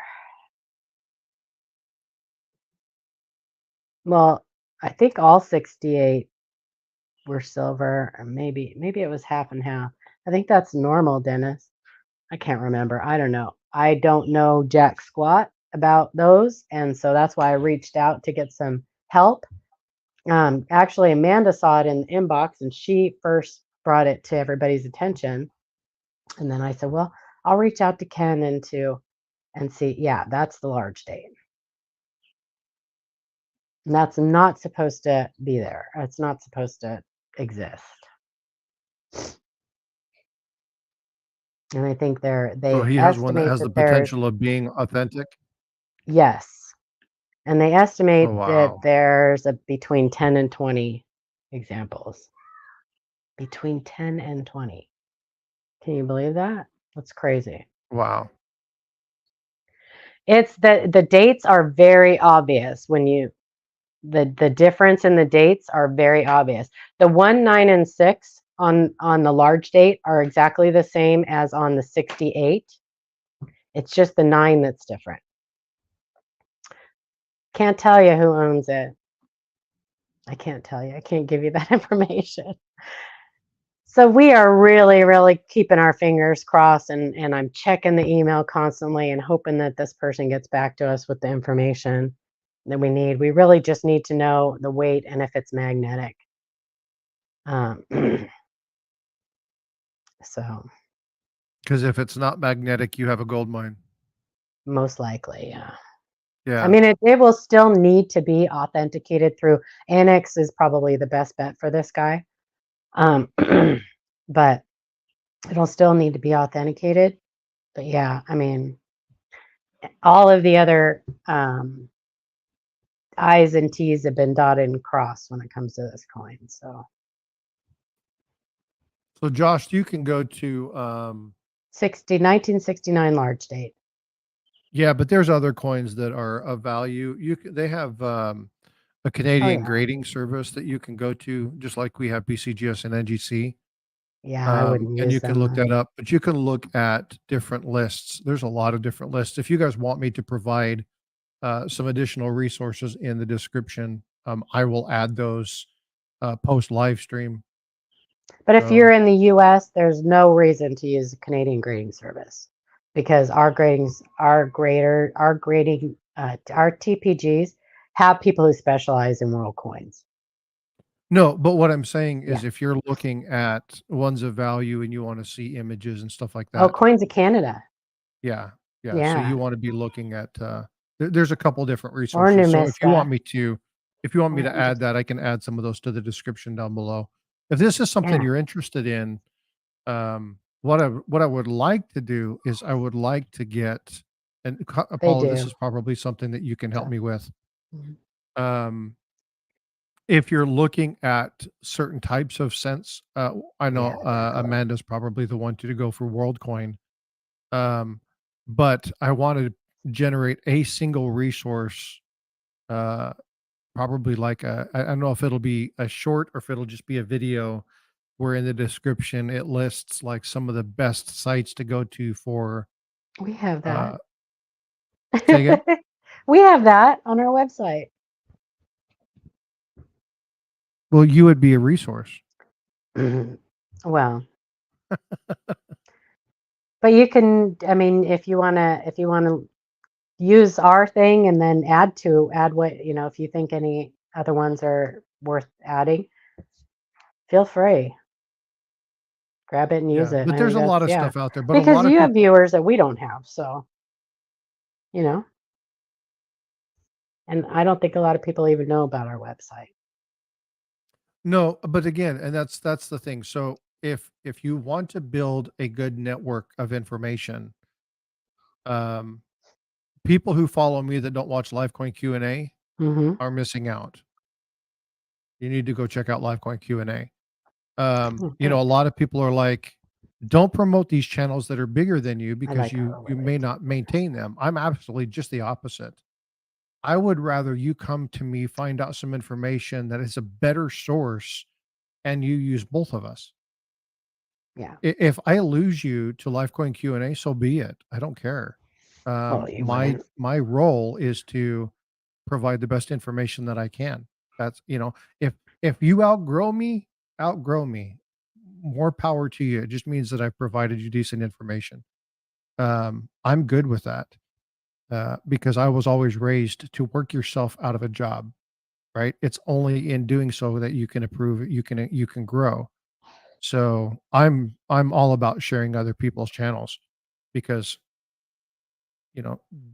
Well, I think all 68 were silver, or maybe it was half and half. I think that's normal, Dennis. I can't remember. I don't know. I don't know jack squat about those, and so that's why I reached out to get some help. Actually, Amanda saw it in the inbox, and she first brought it to everybody's attention. And then I said, well, I'll reach out to Ken and see. Yeah, that's the large date. And that's not supposed to be there. It's not supposed to exist. And I think So they he has one that estimate has the that there's, potential of being authentic. yes. And they Oh, estimate that wow. there's between 10 and 20 examples. Between 10 and 20. Can you believe that? That's crazy. Wow. It's the dates are very obvious when you the difference in the dates are very obvious. The 1, 9, and 6 on the large date are exactly the same as on the 68. It's just the 9 that's different. Can't tell you who owns it. I can't tell you. I can't give you that information. So we are really, really keeping our fingers crossed, and I'm checking the email constantly and hoping that this person gets back to us with the information that we need. We really just need to know the weight and if it's magnetic. So Because if it's not magnetic, you have a gold mine. most likely, yeah. Yeah. I mean, it will still need to be authenticated through Annex is probably the best bet for this guy. But it'll still need to be authenticated. But yeah, I mean, all of the other I's and T's have been dotted and crossed when it comes to this coin. So Josh, you can go to 1969 large date. yeah, but there's other coins that are of value. They have a Canadian grading service that you can go to, just like we have BCGS and NGC. Yeah, I wouldn't And use you can look them. that up, but you can look at different lists. There's a lot of different lists. If you guys want me to provide some additional resources in the description, I will add those post live stream. But if you're So in the US, there's no reason to use a Canadian grading service because our gradings, our grading, our TPGs have people who specialize in world coins. no, but what I'm saying Yeah. is if you're looking at ones of value and you want to see images and stuff like Oh, that, Coins of Canada. yeah, yeah. So Yeah. you want to be looking at there's a couple different Or resources. So Numista. if you want me Or to I'm add just, that, I can add some of those to the description down below. If this is something yeah, you're interested in, what I would like to do is I would like to get, and they Apollo, this do. is probably something that you can help So, me with. mhm. Um, if you're looking at certain types of cents, I Yeah, know Amanda's probably the one to go for WorldCoin. But I want to generate a single resource, uh, probably like I don't know if it'll be a short or if it'll just be a video where in the description it lists like some of the best sites to go to for we have that. uh say again. We have that on our website. Well, you would be a resource. Well, but you can, I mean, if you want to use our thing and then add what, if you think any other ones are worth adding, feel free. Grab it and use Yeah, it. but I there's think a lot that's, of yeah. stuff out there, but a Because lot of you have people. viewers that we don't have, so, you know, and I don't think a lot of people even know about our website. No, but again, and that's the thing. So if you want to build a good network of information, um, people who follow me that don't watch Livecoin Q&A Mm-hmm. are missing out. You need to go check out Livecoin Q&A. Oh, You know, good. a lot of people are like, don't promote these channels that are bigger than you I because like you our you Lily. may not maintain them. I'm absolutely just the opposite. I would rather you come to me, find out some information that is a better source, and you use both of us. Yeah. If I lose you to Lifecoin Q&A, so be it. I don't care. Well, you My wouldn't. role is to provide the best information that I can. That's, if you outgrow me, more power to you. It just means that I've provided you decent information. I'm good with that, because I was always raised to work yourself out of a job, right? It's only in doing so that you can improve, you can grow. So I'm all about sharing other people's channels because,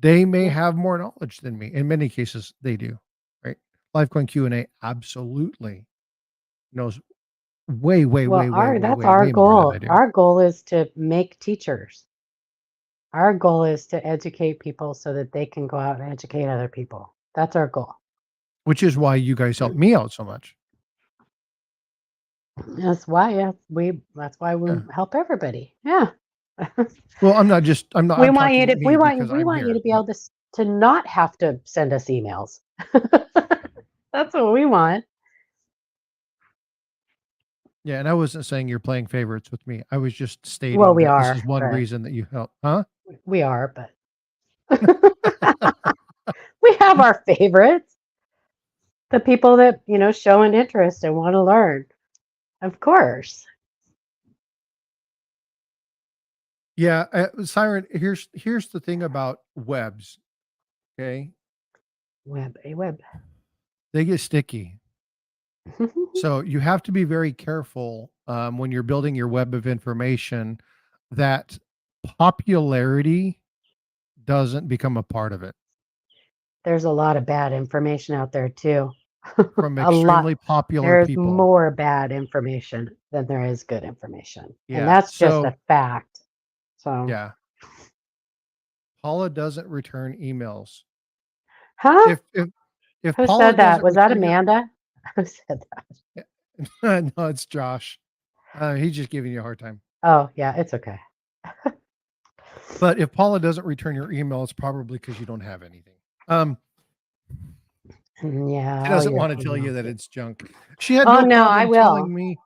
they may Yeah. have more knowledge than me. In many cases, they do, right? Lifecoin Q&A absolutely knows way, way, Well, way, way, way, that's way, our way more than I goal. do, Our goal is to make teachers. Our goal is to educate people so that they can go out and educate other people. That's our goal. which is why you guys help me out so much. That's why, yeah, that's why we Yeah. help everybody. Yeah. Well, We I'm want you talking to me because we I'm want you here, to be but able to not have to send us emails. That's what we want. yeah, and I wasn't saying you're playing favorites with me. I was just Well, stating we that this are, is one but reason that you help. Huh? we are, but we have our favorites. The people that, show an interest and want to learn. Of course. Yeah, Siren, here's the thing about webs, okay? A web. They get sticky. So you have to be very careful, when you're building your web of information, that popularity doesn't become a part of it. There's a lot of bad information out there too. From A lot. extremely popular There's people. more bad information than there is good information. And Yeah. that's just a So fact. So, yeah, Paula doesn't return emails. huh? If Who Paula said that? doesn't Was that return your Amanda? Who said that? no, it's Josh. He's just giving you a hard time. Oh, yeah, it's okay. But if Paula doesn't return your email, it's probably because you don't have anything. Um, Yeah, she all doesn't your want to tell you emails. that it's junk. She had Oh, no no, I problem will. telling me.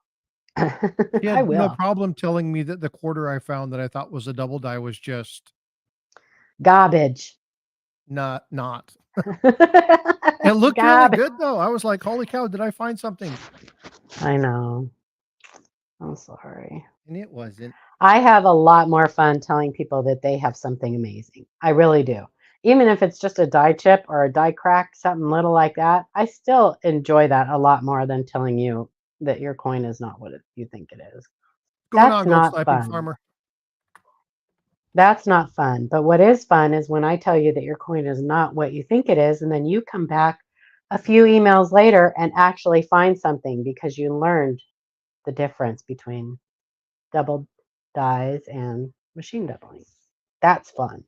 She I had no will. problem telling me that the quarter I found that I thought was a double die was just Garbage. not. It looked really Garbage. good though. I was like, holy cow, did I find something? I know. I'm sorry. And it wasn't. I have a lot more fun telling people that they have something amazing. I really do. Even if it's just a die chip or a die crack, something little like that, I still enjoy that a lot more than telling you that your coin is not what you think it is. What's going That's on, gold not sniping fun. farmer? That's not fun. But what is fun is when I tell you that your coin is not what you think it is, and then you come back a few emails later and actually find something because you learned the difference between double dies and machine doubling. That's fun.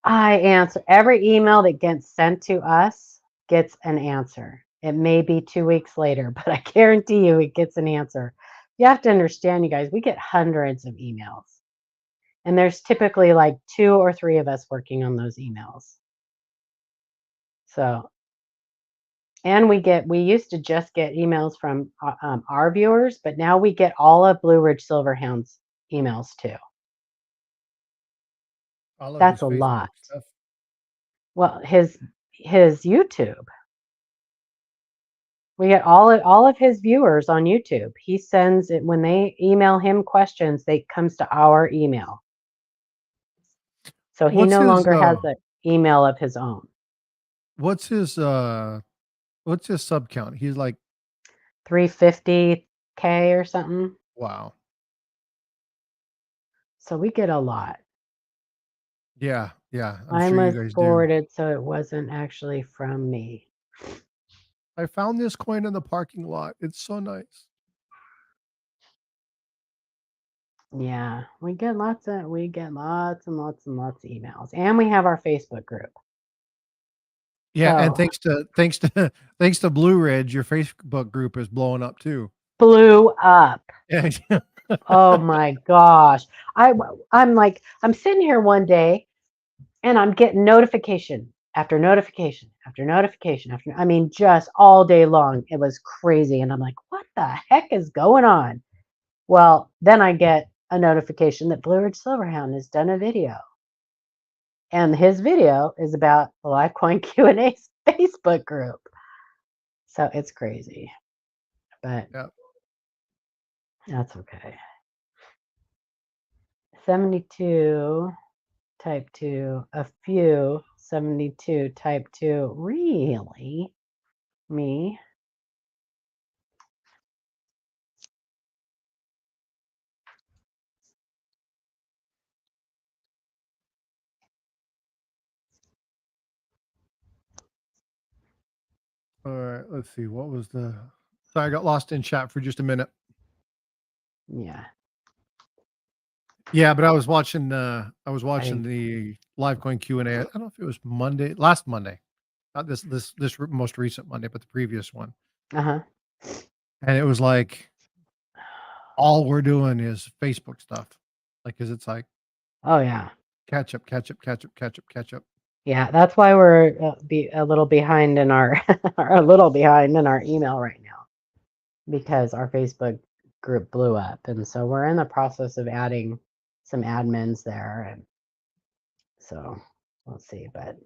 I answer every email that gets sent to us gets an answer. It may be 2 weeks later, but I guarantee you it gets an answer. You have to understand, you guys, we get hundreds of emails. And there's typically like 2 or 3 of us working on those emails. So, and we used to just get emails from our viewers, but now we get all of Blue Ridge Silverhound's emails too. All of his That's a Facebook lot. stuff. Well, his YouTube. We get all of his viewers on YouTube. He sends it when they email him questions, they comes to our email. So he What's no his longer has an email of his own. what's his what's his sub count? He's like, 350K or something. wow. So we get a lot. Yeah, yeah, I'm Mine sure you was guys do. forwarded, so it wasn't actually from me. I found this coin in the parking lot. It's so nice. Yeah, we get lots and lots and lots of emails. And we have our Facebook group. Yeah, and So thanks to Blue Ridge, your Facebook group is blowing up too. blew up. Yeah. Oh my gosh. I'm sitting here one day and I'm getting notification after notification after notification after, I mean, just all day long. It was crazy. And I'm like, what the heck is going on? Well, then I get a notification that Blue Ridge Silverhound has done a video. And his video is about the Litecoin Q&A Facebook group. So it's crazy, but that's okay. 72 type 2, a few 72 type 2. Really? Me? All right, let's see. What was the? Sorry, I got lost in chat for just a minute. Yeah. Yeah, but I was watching the Livecoin Q&A. I don't know if it was last Monday, not this most recent Monday, but the previous one. Uh-huh. And it was like all we're doing is Facebook stuff. Like, cause it's like Oh yeah. catch up, catch up, catch up, catch up, catch up. Yeah, that's why we're a little behind in our a little behind in our email right now, because our Facebook group blew up, and so we're in the process of adding some admins there, and so we'll see. But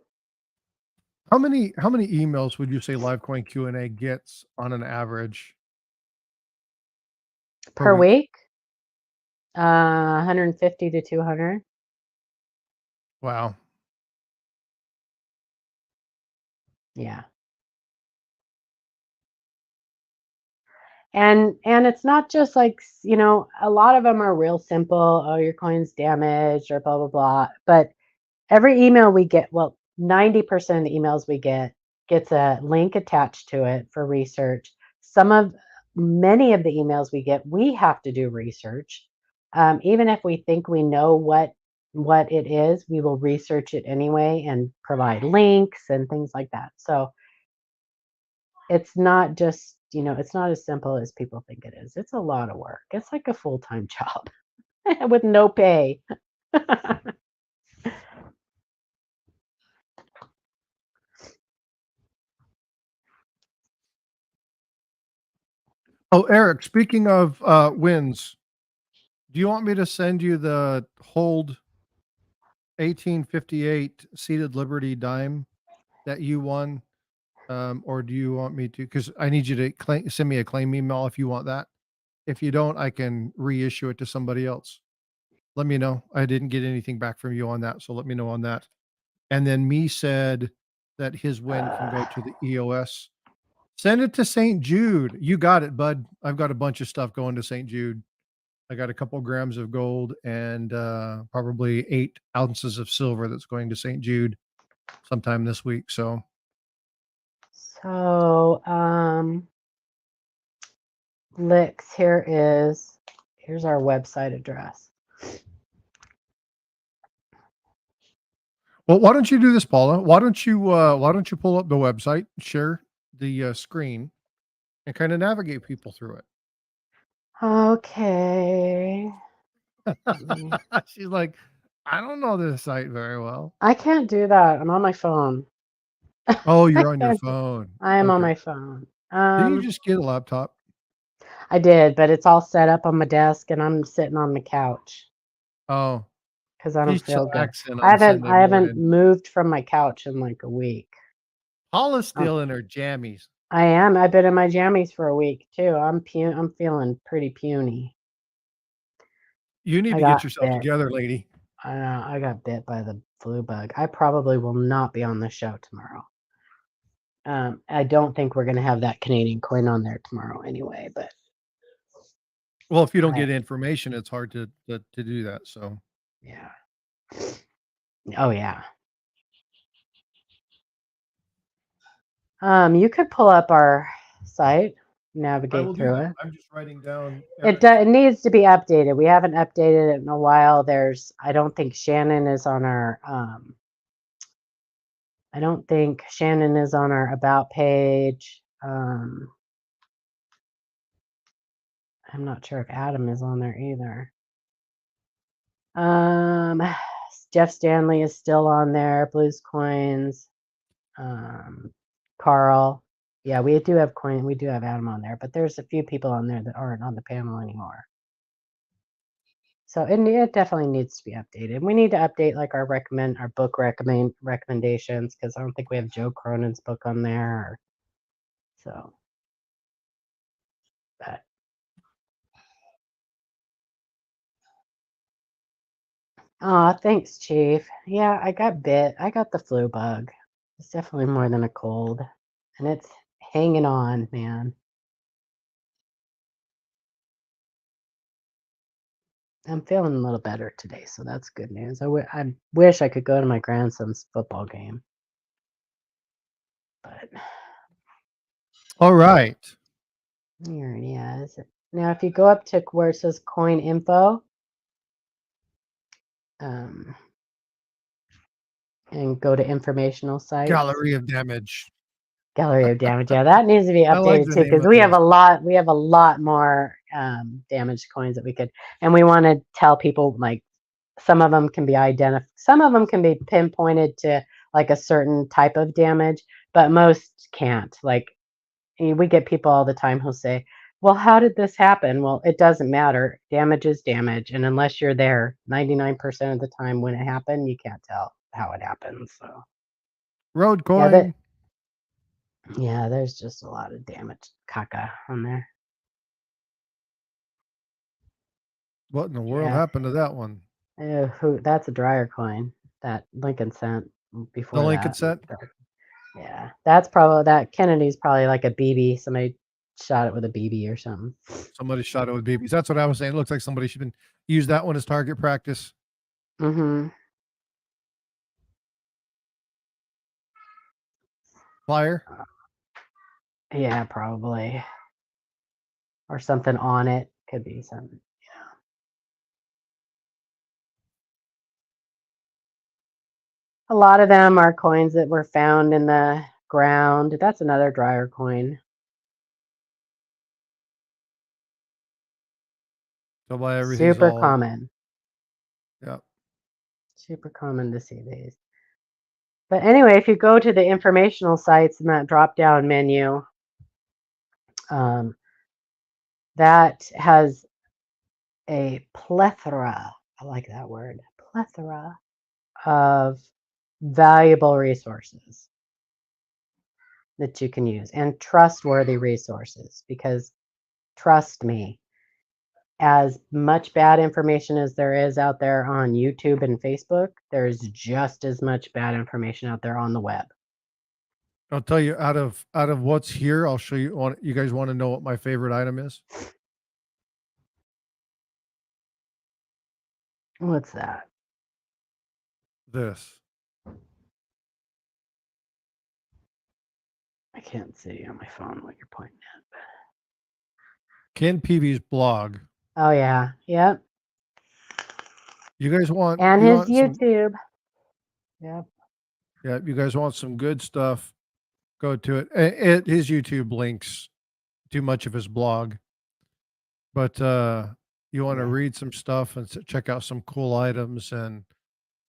How many emails would you say Livecoin Q&A gets on an average per week, 150 to 200. Wow. Yeah. And it's not just like, a lot of them are real simple. Oh, your coin's damaged or blah, blah, blah. But every email we get, well, 90% of the emails we get gets a link attached to it for research. Many of the emails we get, we have to do research. Even if we think we know what it is, we will research it anyway and provide links and things like that. So it's not just, it's not as simple as people think it is. It's a lot of work. It's like a full-time job with no pay. Oh, Eric, speaking of wins, do you want me to send you the hold 1858 seated Liberty dime that you won? Or do you want me to? Because I need you to send me a claim email if you want that. If you don't, I can reissue it to somebody else. Let me know. I didn't get anything back from you on that, so let me know on that. And then me said that his win can go to the EOS. Send it to St. Jude. You got it, bud. I've got a bunch of stuff going to St. Jude. I got a couple grams of gold and probably 8 ounces of silver that's going to St. Jude sometime this week. So Licks, here's our website address. well, why don't you do this, Paula? Why don't you pull up the website, share the screen, and kind of navigate people through it? Okay. She's like, I don't know this site very well. I can't do that. I'm on my phone. Oh, you're on your phone. I am on Okay. my phone. Didn't you just get a laptop? I did, but it's all set up on my desk and I'm sitting on the couch Oh, because I don't she's feel good. chillaxing on Sunday I haven't morning. moved from my couch in like a week. Paula's still in her jammies. I am. I've been in my jammies for a week too. I'm feeling pretty puny. You need I to get got yourself bit. together, lady. I got bit by the flu bug. I probably will not be on the show tomorrow. I don't think we're gonna have that Canadian coin on there tomorrow anyway, but Well, if you don't get information, it's hard to do that. So yeah. Oh yeah. You could pull up our site, I navigate will do through that. it. I'm just writing down. It needs to be updated. We haven't updated it in a while. I don't think Shannon is on our about page. I'm not sure if Adam is on there either. Jeff Stanley is still on there. Blues Coins. Carl. Yeah, we do have Adam on there, but there's a few people on there that aren't on the panel anymore. So it definitely needs to be updated. We need to update like our book recommendations, because I don't think we have Joe Cronin's book on there. So, but oh, thanks, Chief. Yeah, I got bit. I got the flu bug. It's definitely more than a cold, and it's hanging on, man. I'm feeling a little better today, so that's good news. I wish I could go to my grandson's football game, but All right. here it is. Now, if you go up to where it says coin info, and go to informational sites, Gallery of damage. gallery of damage. Yeah, that needs to be I like updated the too, name because of we have this. a lot more damaged coins that we could, and we want to tell people like some of them can be some of them can be pinpointed to like a certain type of damage, but most can't. Like we get people all the time who'll say, well, how did this happen? Well, it doesn't matter. Damage is damage, and unless you're there 99% of the time when it happened, you can't tell how it happens. So Road yeah, coin. there's just a lot of damage caca on there. What in the world Yeah. happened to that one? That's a dryer coin that Lincoln sent The before Lincoln that. set? Yeah, that's probably that Kennedy's probably like a BB. Somebody shot it with a BB or something. Somebody shot it with BBs. That's what I was saying. It looks like somebody should use that one as target practice. Mm-hmm. Flyer. Yeah, probably. Or something on it. Could be something. A lot of them are coins that were found in the ground. That's another dryer coin. So why everything's Super all, common. yeah. Super common to see these. But anyway, if you go to the informational sites in that drop down menu, that has a plethora, I like that word, plethora of valuable resources that you can use, and trustworthy resources, because trust me, as much bad information as there is out there on YouTube and Facebook, there's just as much bad information out there on the web. I'll tell you out of what's here, I'll show you. You guys want to know what my favorite item is? What's that? This. I can't see on my phone what you're pointing at. Ken Peavy's blog. Oh yeah, yep. You guys want And you his want some YouTube. Yep. yeah, you guys want some good stuff, go to it. His YouTube links too much of his blog. But you want to Yeah. read some stuff and check out some cool items and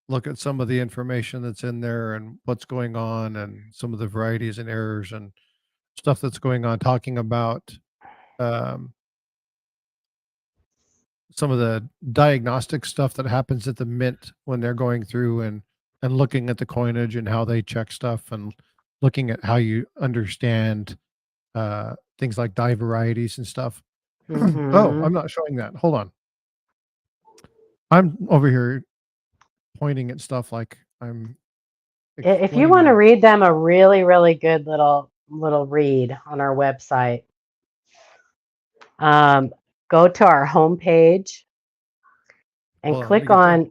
look at some of the information that's in there and what's going on and some of the varieties and errors and stuff that's going on, talking about um, some of the diagnostic stuff that happens at the mint when they're going through and looking at the coinage and how they check stuff and looking at how you understand things like dye varieties and stuff. Oh, Mm-hmm. I'm not showing that. Hold on. I'm over here pointing at stuff like I'm If you want to explaining. read them, a really, really good little read on our website, um, go to our homepage and Hold on, let me get there.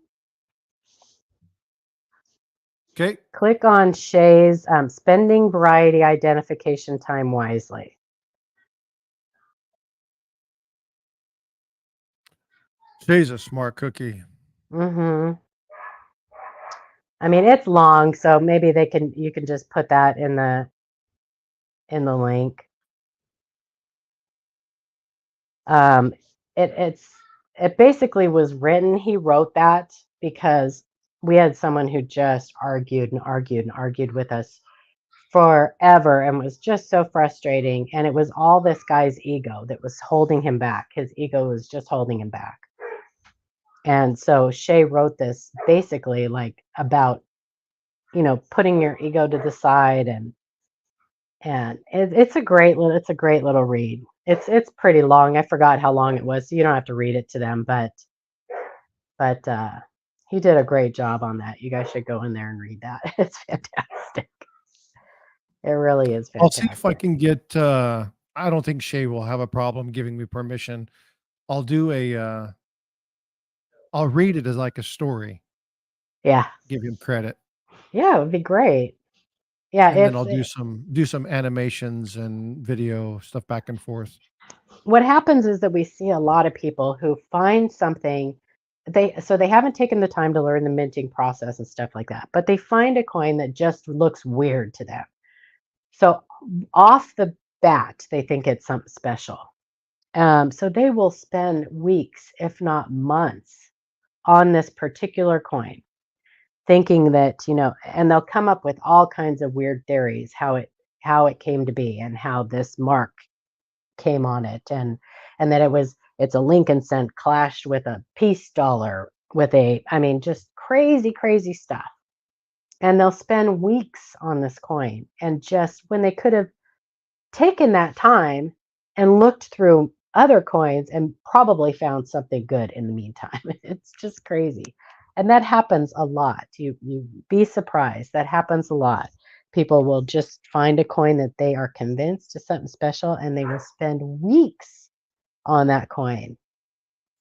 Okay. click on Shay's spending variety identification time wisely. Shay's a smart cookie. Mm-hmm. I mean, it's long, so maybe you can just put that in the link. Um, it basically was written. He wrote that because we had someone who just argued and argued and argued with us forever and was just so frustrating. And it was all this guy's ego that was holding him back. His ego was just holding him back. And so Shay wrote this basically like about, putting your ego to the side, and it's a great little read. It's pretty long. I forgot how long it was, so you don't have to read it to them, but he did a great job on that. You guys should go in there and read that. It's fantastic. It really is I'll see if I fantastic. can get, I don't think Shay will have a problem giving me permission. I'll do I'll read it as like a story, Yeah. give him credit, Yeah, it would be great. Yeah, and then I'll do some animations and video stuff back and forth. what happens is that we see a lot of people who find something, they haven't taken the time to learn the minting process and stuff like that, but they find a coin that just looks weird to them. So off the bat, they think it's something special. So they will spend weeks, if not months, on this particular coin, thinking that, and they'll come up with all kinds of weird theories how it came to be, and how this mark came on it, and that it's a Lincoln cent clashed with a peace dollar, I mean, just crazy, crazy stuff. And they'll spend weeks on this coin, and just when they could have taken that time and looked through other coins and probably found something good in the meantime. It's just crazy. And that happens a lot. You be surprised. That happens a lot. People will just find a coin that they are convinced is something special, and they will spend weeks on that coin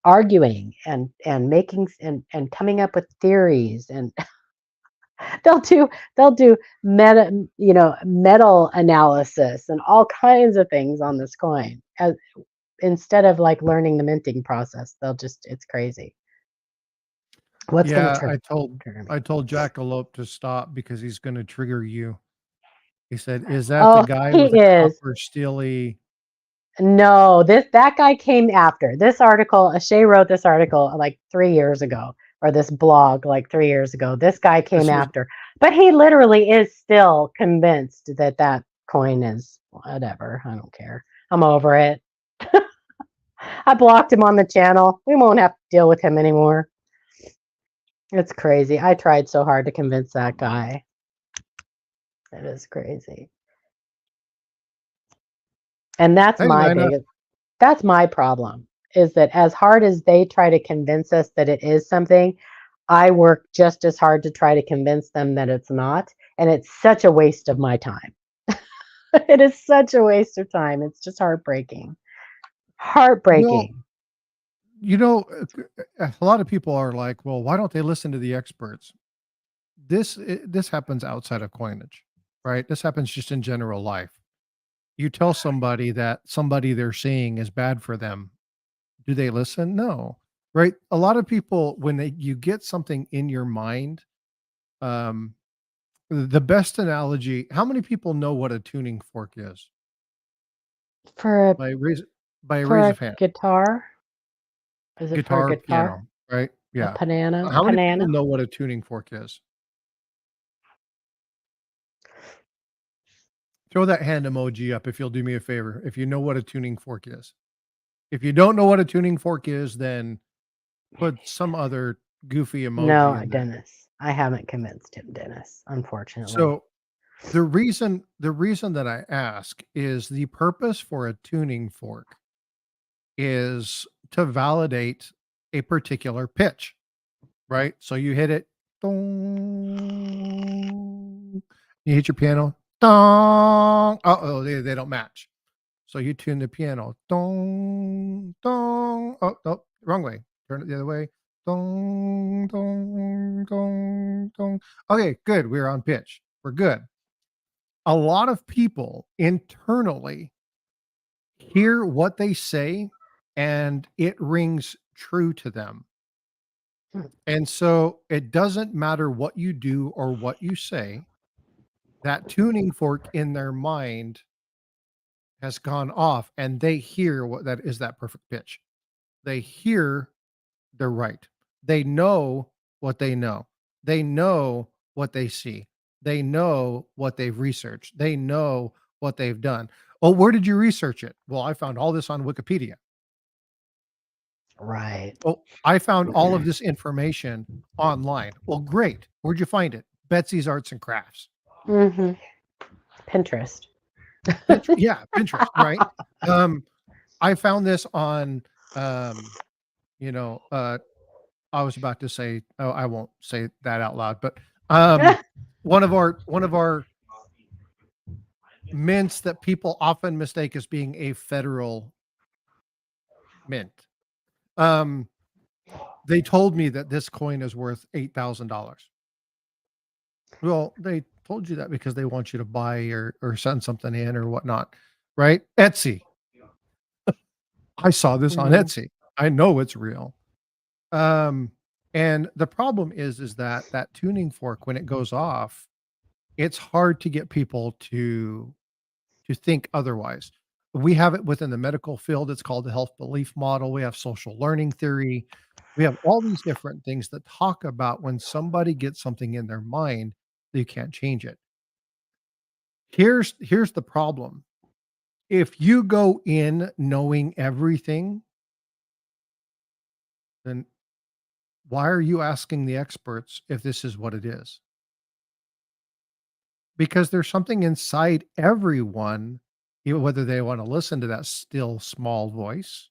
arguing and making and coming up with theories, and they'll do metal analysis and all kinds of things on this coin, instead of like learning the minting process. It's crazy. What's going to Yeah, trigger me? I told Jackalope to stop because he's going to trigger you. He said, "Is that the Oh, guy he with a is. copper steely?" No, that guy came after this article. Shay wrote this article like 3 years ago, or this blog like 3 years ago. This guy came This was after, but he literally is still convinced that that coin is whatever. I don't care. I'm over it. I blocked him on the channel. We won't have to deal with him anymore. It's crazy. I tried so hard to convince that guy. It is crazy. And Hey, Lina. that's my problem, is that as hard as they try to convince us that it is something, I work just as hard to try to convince them that it's not. And it's such a waste of my time. It is such a waste of time. It's just heartbreaking. Well, Heartbreaking. you know, a lot of people are like, "Well, why don't they listen to the experts?" This happens outside of coinage, right? This happens just in general life. You tell somebody that somebody they're seeing is bad for them. Do they listen? No. Right? A lot of people when you get something in your mind, um the best analogy, how many people know what a tuning fork is? For a By raise by a for raise a of hand. guitar? Is it for a Guitar, guitar? piano, right? A Yeah. banana? How many people Banana? know what a tuning fork is? Throw that hand emoji up if you'll do me a favor, if you know what a tuning fork is. If you don't know what a tuning fork is, then put some other goofy emoji No, in there. Dennis. I haven't convinced him, Dennis, unfortunately. So, the reason that I ask is the purpose for a tuning fork is to validate a particular pitch, right? So you hit it, dong. You hit your piano, dong. Uh-oh, they don't match. So you tune the piano, dong, dong. Oh, no, wrong way. Turn it the other way. Dong, dong, dong, dong. Okay, good. We're on pitch. We're good. A lot of people internally hear what they say and it rings true to them. Hmm. And so it doesn't matter what you do or what you say, that tuning fork in their mind has gone off and they hear what that is, that perfect pitch. They hear they're right. They know what they know. They know what they see. They know what they've researched. They know what they've done. Oh, where did you research it? Well, I found all this on Wikipedia. Right. Oh, I found all of this information online. Well, great. Where'd you find it? Betsy's Arts and Crafts. Hmm. Pinterest. Yeah, Pinterest, right? Um, I found this on, um, you know, I was about to say, oh, I won't say that out loud, but one of our mints that people often mistake as being a federal mint. Um, they told me that this coin is worth $8,000. Well, they told you that because they want you to buy or send something in or whatnot, right? Etsy. I saw this on Hmm. Etsy. I know it's real. Um, and the problem is that tuning fork, when it goes off, it's hard to get people to think otherwise. We have it within the medical field. It's called the health belief model. We have social learning theory. We have all these different things that talk about when somebody gets something in their mind, they can't change it. Here's the problem. If you go in knowing everything, then why are you asking the experts if this is what it is? Because there's something inside everyone, whether they want to listen to that still small voice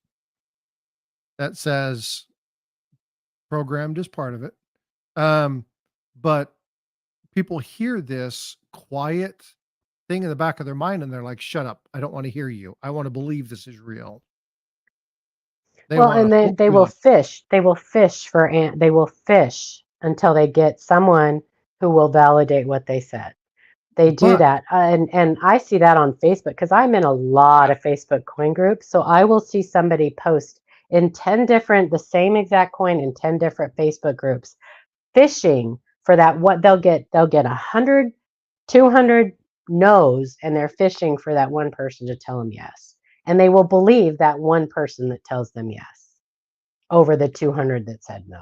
that says programmed is part of it. Um, but people hear this quiet thing in the back of their mind and they're like, shut up. I don't want to hear you. I want to believe this is real. They Well, want and to they hook they you will up. fish. They will fish until they get someone who will validate what they said. They do But that, and I see that on Facebook because I'm in a lot of Facebook coin groups. So I will see somebody post in 10 different, the same exact coin in 10 different Facebook groups, fishing for that. What they'll get 100, 200 no's, and they're fishing for that one person to tell them yes. And they will believe that one person that tells them yes over the 200 that said no.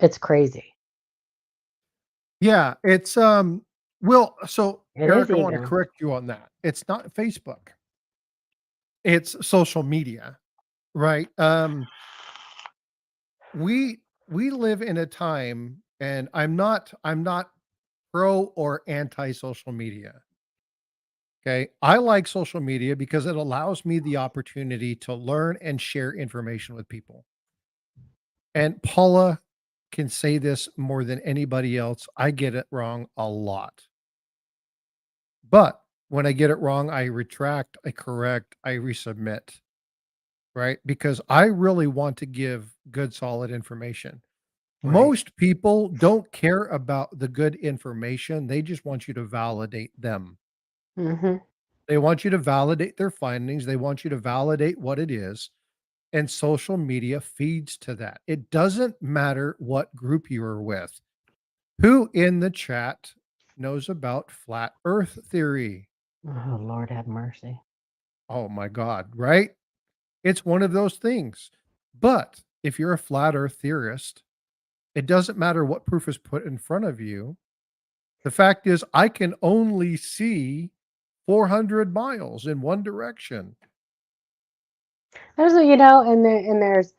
It's crazy. yeah, it's so It is Eric, I want to ego. correct you on that. It's not Facebook. It's social media, right? We live in a time, and I'm not pro or anti social media. Okay. I like social media because it allows me the opportunity to learn and share information with people. And Paula can say this more than anybody else. I get it wrong a lot. But when I get it wrong, I retract, I correct, I resubmit, right? Because I really want to give good, solid information. Right. Most people don't care about the good information. They just want you to validate them. Hmm. They want you to validate their findings. They want you to validate what it is. And social media feeds to that. It doesn't matter what group you are with. Who in the chat knows about flat earth theory? Oh, Lord have mercy. Oh my God, right? It's one of those things. But if you're a flat earth theorist, it doesn't matter what proof is put in front of you. The fact is, I can only see 400 miles in one direction. And there's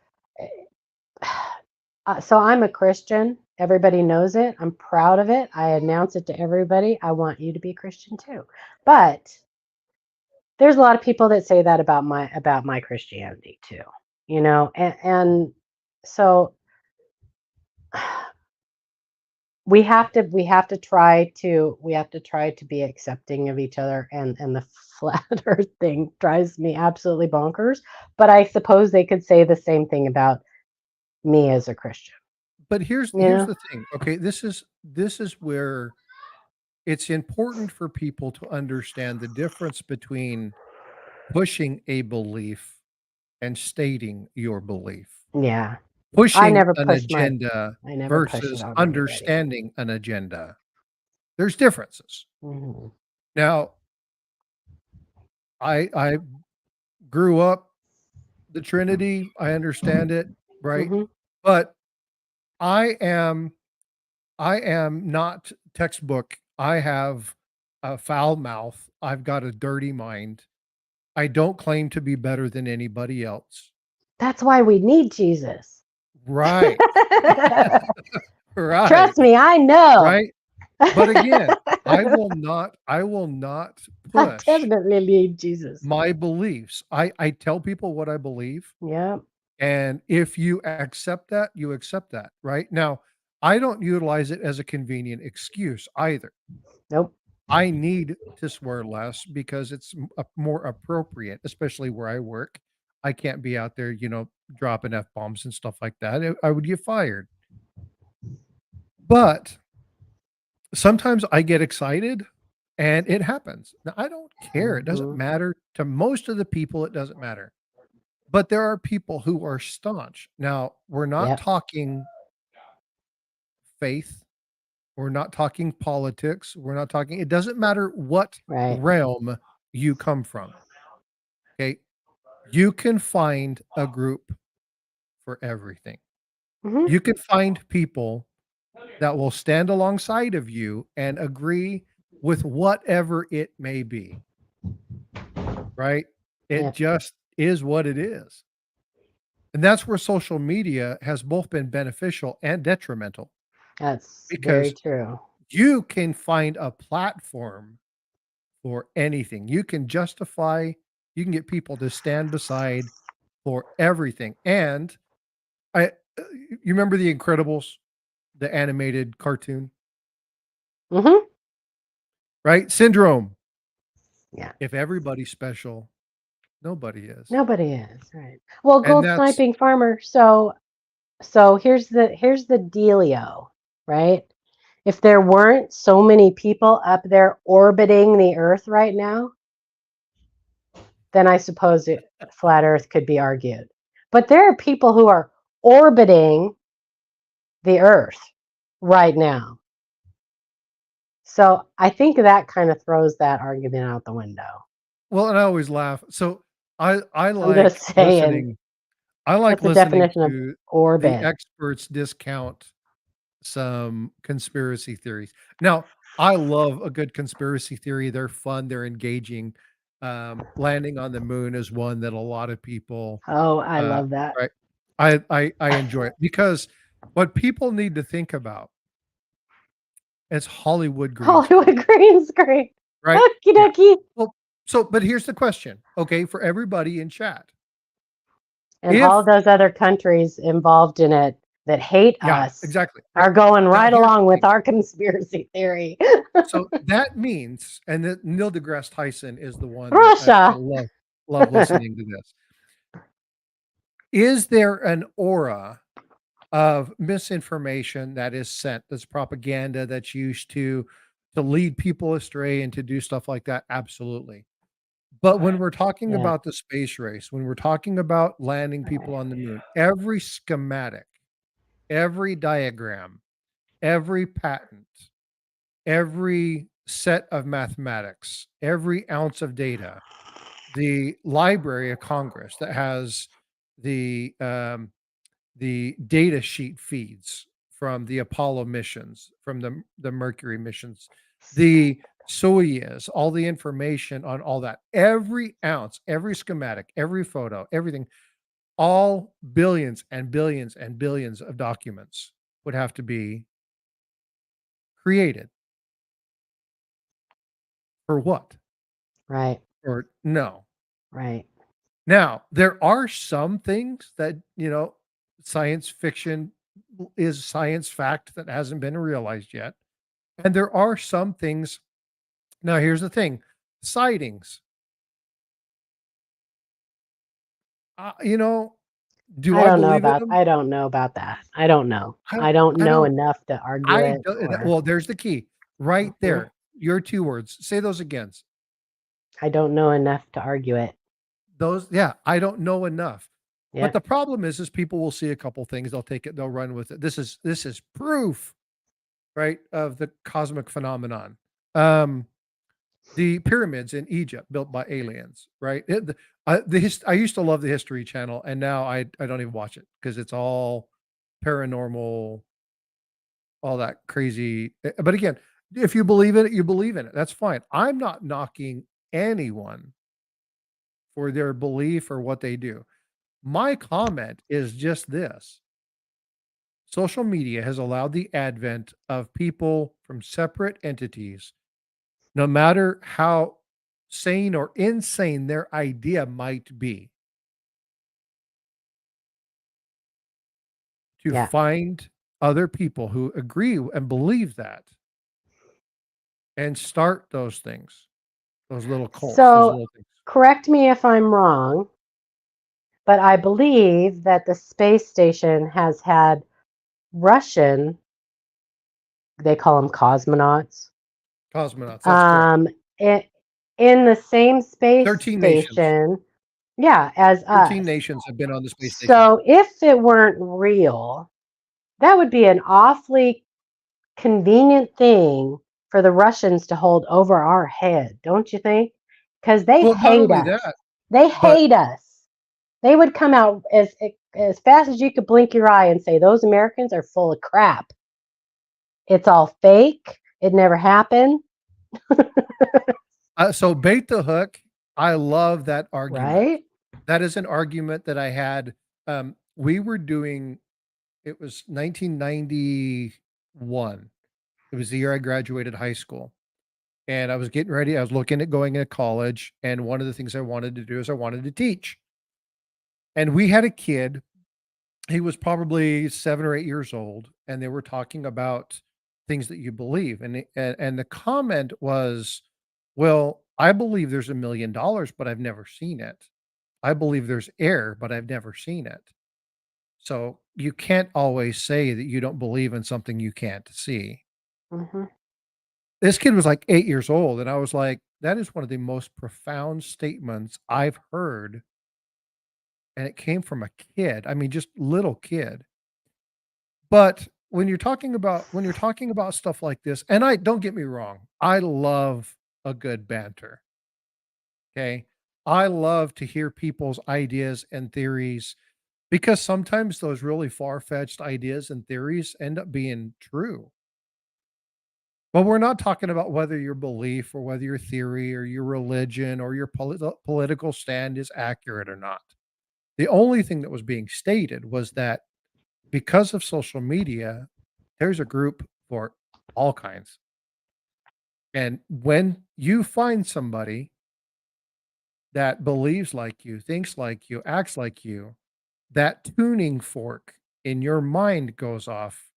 so I'm a Christian. Everybody knows it. I'm proud of it. I announce it to everybody. I want you to be Christian too. But there's a lot of people that say that about my Christianity too. And so we have to try to be accepting of each other, and the flat earth thing drives me absolutely bonkers. But I suppose they could say the same thing about me as a Christian. But here's You here's know? the thing. Okay, this is where it's important for people to understand the difference between pushing a belief and stating your belief. Yeah. I Pushing never an push my agenda I never push it versus on anybody. understanding an agenda. There's differences. Mhm. Now, I grew up the Trinity, I understand it, right? Mhm. But I am I am not textbook. I have a foul mouth. I've got a dirty mind. I don't claim to be better than anybody else. That's why we need Jesus. Right. Right. Trust me, I know. Right. But again, I will not I push definitely need Jesus. my beliefs. I tell people what I believe, Yep. and if you accept that, you accept that, right? Now, I don't utilize it as a convenient excuse either. Nope. I need to swear less because it's more appropriate, especially where I work. I can't be out there, dropping F bombs and stuff like that. I would get fired. But sometimes I get excited and it happens. Now, I don't care. It doesn't Hmm. matter to most of the people. It doesn't matter. But there are people who are staunch. Now, we're not Yep. talking faith. We're not talking politics. We're not talking, it doesn't matter what Right. realm you come from. Okay. You can find a group for everything. Hmm. You can find people that will stand alongside of you and agree with whatever it may be, right? It Yep. just is what it is. And that's where social media has both been beneficial and detrimental That's very because true. you can find a platform for anything. You can justify, you can get people to stand beside for everything. And you remember The Incredibles, the animated cartoon, Hmm. right? Syndrome. Yeah. If everybody's special, nobody is. Nobody is right. Well, And gold that's sniping farmer. So here's the dealio, right? If there weren't so many people up there orbiting the Earth right now, then I suppose flat Earth could be argued. But there are people who are orbiting the Earth right now. So I think that kind of throws that argument out the window. well, and I always laugh. So I I'm just like saying, listening. I like what's the listening definition of to the orbit? experts discount some conspiracy theories. Now, I love a good conspiracy theory. They're fun, they're engaging. Landing on the moon is one that a lot of people, Oh, I uh, love that. right? I enjoy it because what people need to think about is Hollywood green screen, Hollywood green screen. right? Okie Yeah. dokie. Well, but here's the question, okay, for everybody in chat. And all If those other countries involved in it that hate yeah, us exactly, right. are going Now right here's the along with thing. our conspiracy theory. So that means, and that Neil deGrasse Tyson is the one that I Russia. love listening to this. Is there an aura of misinformation that is sent, that's propaganda that's used to lead people astray and to do stuff like that? Absolutely. But when we're talking Yeah. about the space race, when we're talking about landing people on the moon, every schematic, every diagram, every patent, every set of mathematics, every ounce of data, the Library of Congress that has the the data sheet feeds from the Apollo missions, from the Mercury missions, the Soyuz, all the information on all that, every ounce, every schematic, every photo, everything, all billions and billions and billions of documents would have to be created for what? Right. Or no. Right. Now, there are some things that, science fiction is science fact that hasn't been realized yet. And there are some things. Now, here's the thing, sightings. Uh, you know, do I believe in them? I don't know about that. I don't know. I don't, I don't I know don't, enough to argue I it don't. or Well, there's the key right Mhm. there. Your two words. Say those again. I don't know enough to argue it. Those, yeah, I don't know enough. But Yeah. the problem is people will see a couple things, they'll take it, they'll run with it. This is proof, right, of the cosmic phenomenon. Um, the pyramids in Egypt built by aliens, right? I used to love the History Channel, and now I don't even watch it because it's all paranormal, all that crazy. But again, if you believe in it, you believe in it. That's fine. I'm not knocking anyone for their belief or what they do. My comment is just this: social media has allowed the advent of people from separate entities, no matter how sane or insane their idea might be, to Yeah. find other people who agree and believe that and start those things, those little cults, those So little things. correct me if I'm wrong, but I believe that the space station has had Russian, they call them cosmonauts, Cosmonauts, that's correct. um, i- in the same space 13 nations. station, yeah, as 13 us. nations have been on the space station. So if it weren't real, that would be an awfully convenient thing for the Russians to hold over our head, don't you think? Because they Well, not hate only us. that, They but hate us. They would come out as fast as you could blink your eye and say those Americans are full of crap. It's all fake. It never happened, so bait the hook, I love that argument. right? That is an argument that I had. We were doing, it was 1991. It was the year I graduated high school. And I was getting ready. I was looking at going into college. And one of the things I wanted to do is I wanted to teach. And we had a kid, he was probably 7 or 8 years old, and they were talking about things that you believe. And the comment was, well, I believe there's $1 million, but I've never seen it. I believe there's air, but I've never seen it. So you can't always say that you don't believe in something you can't see. Hmm. This kid was like 8 years old, and I was like, that is one of the most profound statements I've heard. And it came from a kid. I mean, just little kid. But when you're talking about stuff like this, and I don't get me wrong, I love a good banter. Okay. I love to hear people's ideas and theories because sometimes those really far-fetched ideas and theories end up being true. But we're not talking about whether your belief or whether your theory or your religion or your political stand is accurate or not. The only thing that was being stated was that because of social media, there's a group for all kinds. And when you find somebody that believes like you, thinks like you, acts like you, that tuning fork in your mind goes off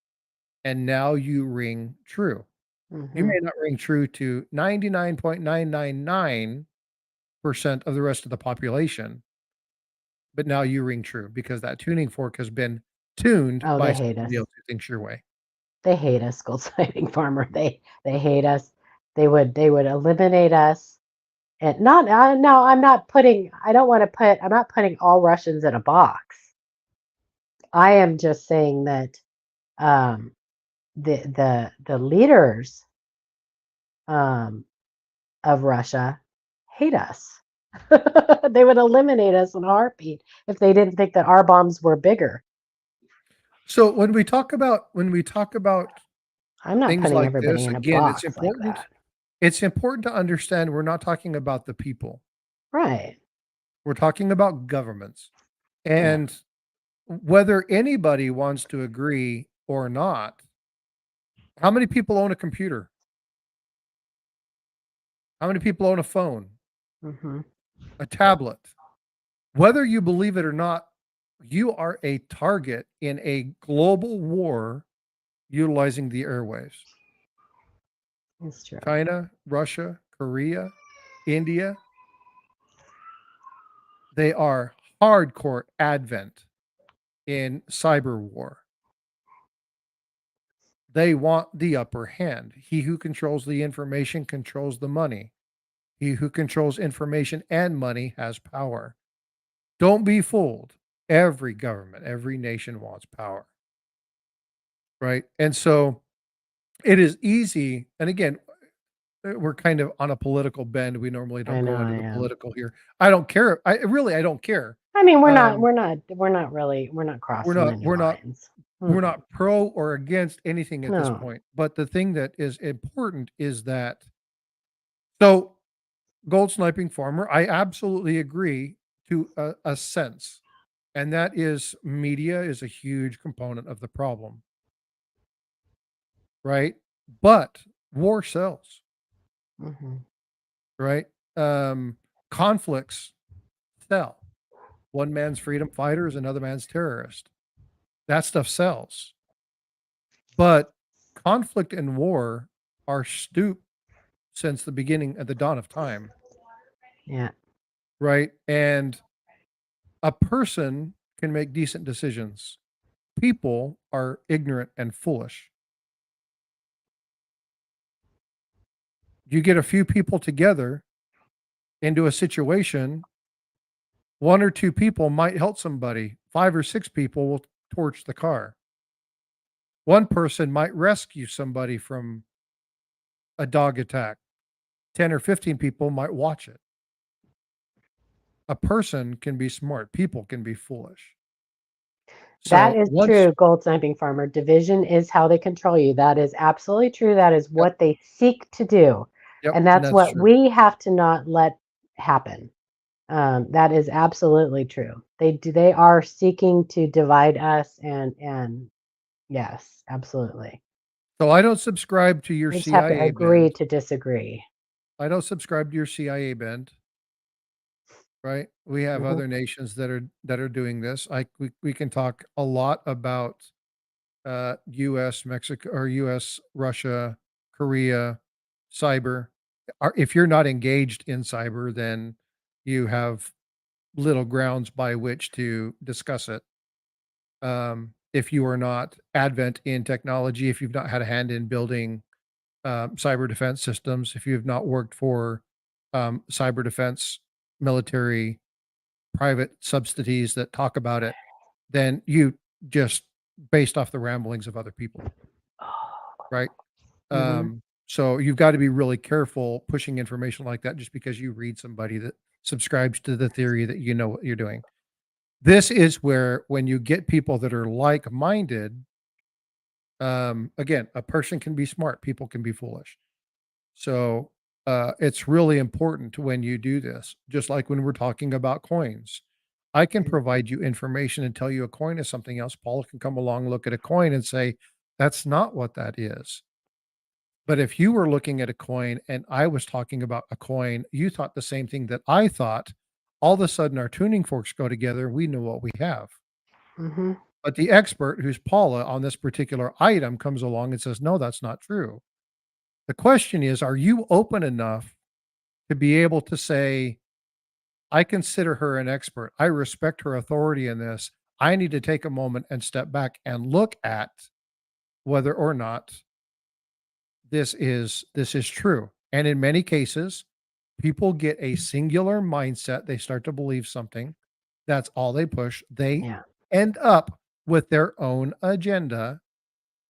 and now you ring true. You Hmm. may not ring true to 99.999% of the rest of the population, but now you ring true because that tuning fork has been tuned Oh, by they hate somebody us. else who thinks your way. They hate us, Gold Siding Farmer. They hate us. They would eliminate us. And not no, I'm not putting. I don't want to put. I'm not putting all Russians in a box. I am just saying that um, the leaders um, of Russia hate us. They would eliminate us in a heartbeat if they didn't think that our bombs were bigger. So when we talk about I'm not things putting like everybody this, in a again, it's box like important that. it's important to understand we're not talking about the people. Right. We're talking about governments. Yeah. And whether anybody wants to agree or not, how many people own a computer? How many people own a phone, Hmm. a tablet? Whether you believe it or not, you are a target in a global war utilizing the airwaves. It's true. China, Russia, Korea, India, they are hardcore advent in cyber war. They want the upper hand. He who controls the information controls the money. He who controls information and money has power. Don't be fooled. Every government, every nation wants power, right? And so it is easy. And again, we're kind of on a political bend. We normally I don't know go I into the am. political here. I don't care. I don't care. I mean, Um, we're not we're crossing not, any we're not, lines. we're Mm-mm. not pro or against anything at this No. point. But the thing that is important is that, so gold sniping farmer, I absolutely agree to a sense. And that is media is a huge component of the problem, right? But war sells, Mhm. right? Um, conflicts sell. One man's freedom fighter is another man's terrorist. That stuff sells. But conflict and war are stooped since the beginning at the dawn of time, Yeah. right? And a person can make decent decisions. People are ignorant and foolish. You get a few people together into a situation, one or two people might help somebody, five or six people will torch the car. One person might rescue somebody from a dog attack. 10 or 15 people might watch it. A person can be smart, people can be foolish. That So is once true, gold sniping farmer. Division is how they control you. That is absolutely true. That is Yep, what they seek to do. yep, And and that's that's what true. we have to not let happen. That is absolutely true. They are seeking to divide us and yes, absolutely. So I don't subscribe to your We just have to CIA agree bend. to disagree. I don't subscribe to your CIA bend, right? We have Mhm. other nations that are doing this. We can talk a lot about US, Mexico, or US, Russia, Korea, cyber. If you're not engaged in cyber, then you have little grounds by which to discuss it. If you are not advent in technology, if you've not had a hand in building cyber defense systems, if you have not worked for cyber defense military private subsidies that talk about it, then you just based off the ramblings of other people, right? Mhm. So you've got to be really careful pushing information like that just because you read somebody that subscribes to the theory that you know what you're doing. This is where when you get people that are like-minded, again, a person can be smart, people can be foolish. So it's really important when you do this, just like when we're talking about coins. I can Mhm. provide you information and tell you a coin is something else. Paula can come along, look at a coin and say, that's not what that is. But if you were looking at a coin and I was talking about a coin, you thought the same thing that I thought, all of a sudden our tuning forks go together, we know what we have. Mhm. But the expert, who's Paula on this particular item, comes along and says, no, that's not true. The question is, are you open enough to be able to say, I consider her an expert. I respect her authority in this. I need to take a moment and step back and look at whether or not this is true. And in many cases, people get a singular mindset. They start to believe something. That's all they push. They Yeah. end up with their own agenda.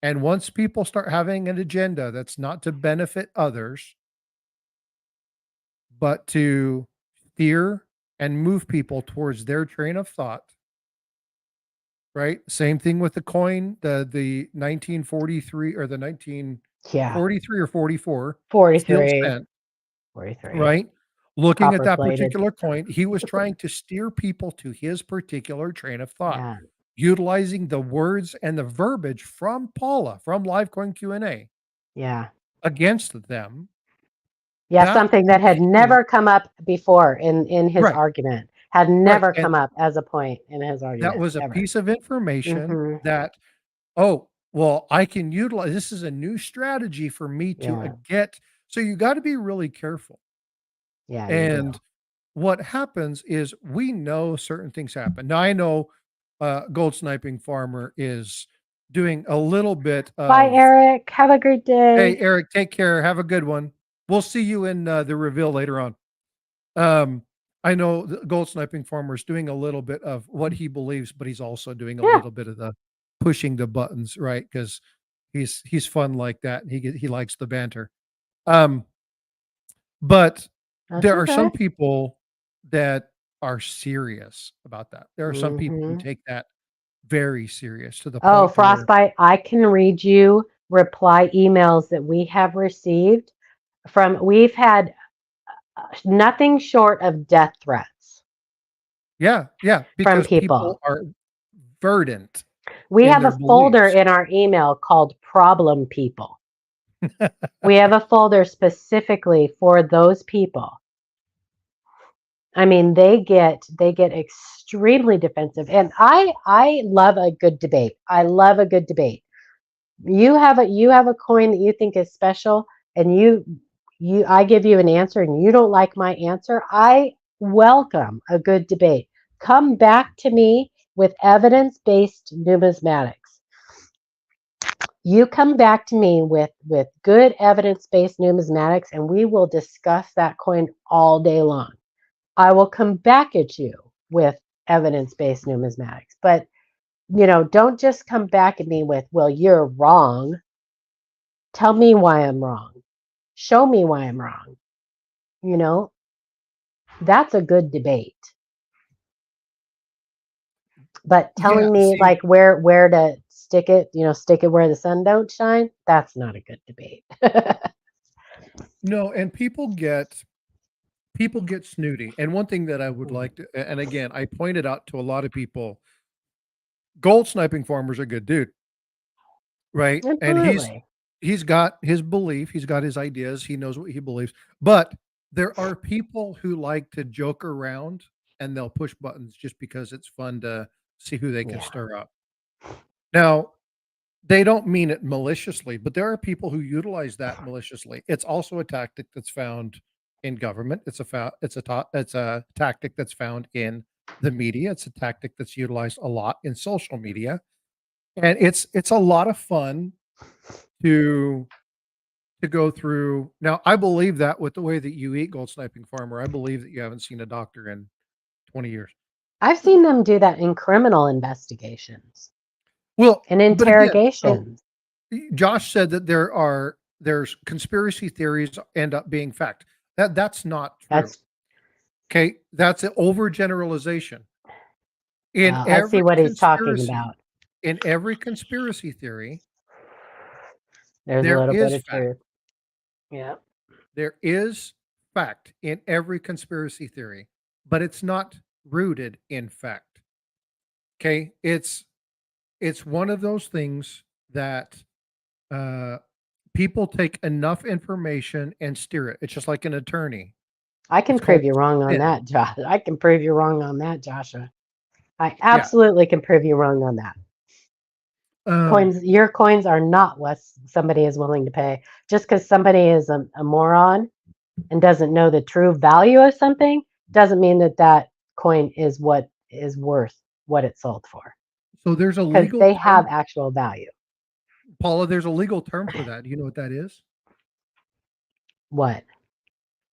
And once people start having an agenda that's not to benefit others, but to steer and move people towards their train of thought, right? Same thing with the coin, the 1943 or the Yeah. 1943 or 44 steel 43. cent, 43. right? Looking at Copper that plated. particular coin, he was trying to steer people to his particular train of thought, Yeah. utilizing the words and the verbiage from Paula from Live Coin Q&A Yeah. against them. Yeah, That something that had became never come up before in his right, argument. Had right, never and come up as a point in his that argument, was a ever. piece of information Mhm. that, oh, well, I can utilize this is a new strategy for me to Yeah. get. So you got to be really careful. Yeah, you do. And what happens is we know certain things happen. Now I know Gold Sniping Farmer is doing a little bit Bye, of, Eric. Have a great hey, day. Eric, take care. Have a good one. We'll see you in the reveal later on. Um, I know the Gold Sniping Farmer is doing a little bit of what he believes, but he's also doing a Yeah, little bit of the pushing the buttons, right? Because he's fun like that. He likes the banter. Um, but that's there are okay. some people that are serious about that. There are some people who Mhm. take that very serious to the Oh, point where Frostbite, I can read you reply emails that we have received we've had nothing short of death threats Yeah, yeah, from because people. people are verdant We in have their a folder beliefs. in our email called Problem People. We have a folder specifically for those people. I mean, they get extremely defensive, and I love a good debate. I love a good debate. You have a coin that you think is special, and I give you an answer, and you don't like my answer. I welcome a good debate. Come back to me with evidence-based numismatics. You come back to me with good evidence-based numismatics, and we will discuss that coin all day long. I will come back at you with evidence-based numismatics. But, don't just come back at me with, well, you're wrong. Tell me why I'm wrong. Show me why I'm wrong. You know, that's a good debate. But Yeah, telling me see, like where to stick it, stick it where the sun don't shine, that's not a good debate. no, and people get snooty. And one thing that I would like to, and again, I pointed out to a lot of people, gold sniping farmer's a good dude, right? And Absolutely. he's got his belief, he's got his ideas, he knows what he believes. But there are people who like to joke around and they'll push buttons just because it's fun to see who they can Yeah. stir up. Now, they don't mean it maliciously, but there are people who utilize that maliciously. It's also a tactic that's found in government. It's a tactic that's found in the media. It's a tactic that's utilized a lot in social media, and it's a lot of fun to go through. Now, I believe that with the way that you eat, Gold Sniping Farmer, I believe that you haven't seen a doctor in 20 years. I've seen them do that in criminal investigations Well, and but again, so interrogations. Josh said that there's conspiracy theories end up being fact. That's not true. That's Okay, that's an overgeneralization. In I see every what he's talking conspiracy, about. in every conspiracy theory, There's a there little bit is of fact. truth. Yeah. There is fact in every conspiracy theory, but it's not rooted in fact. Okay, it's one of those things that uh, people take enough information and steer it. It's just like an attorney. I can It's prove called you wrong on spin. that, Josh. I can prove you wrong on that, Joshua. I Yeah. absolutely can prove you wrong on that. Um, Your coins are not what somebody is willing to pay. Just because somebody is a moron and doesn't know the true value of something doesn't mean that that coin is what is worth what it's sold for. so there's a Because legal they have term, actual value. Paula. There's a legal term for that. Do you know what that is? What?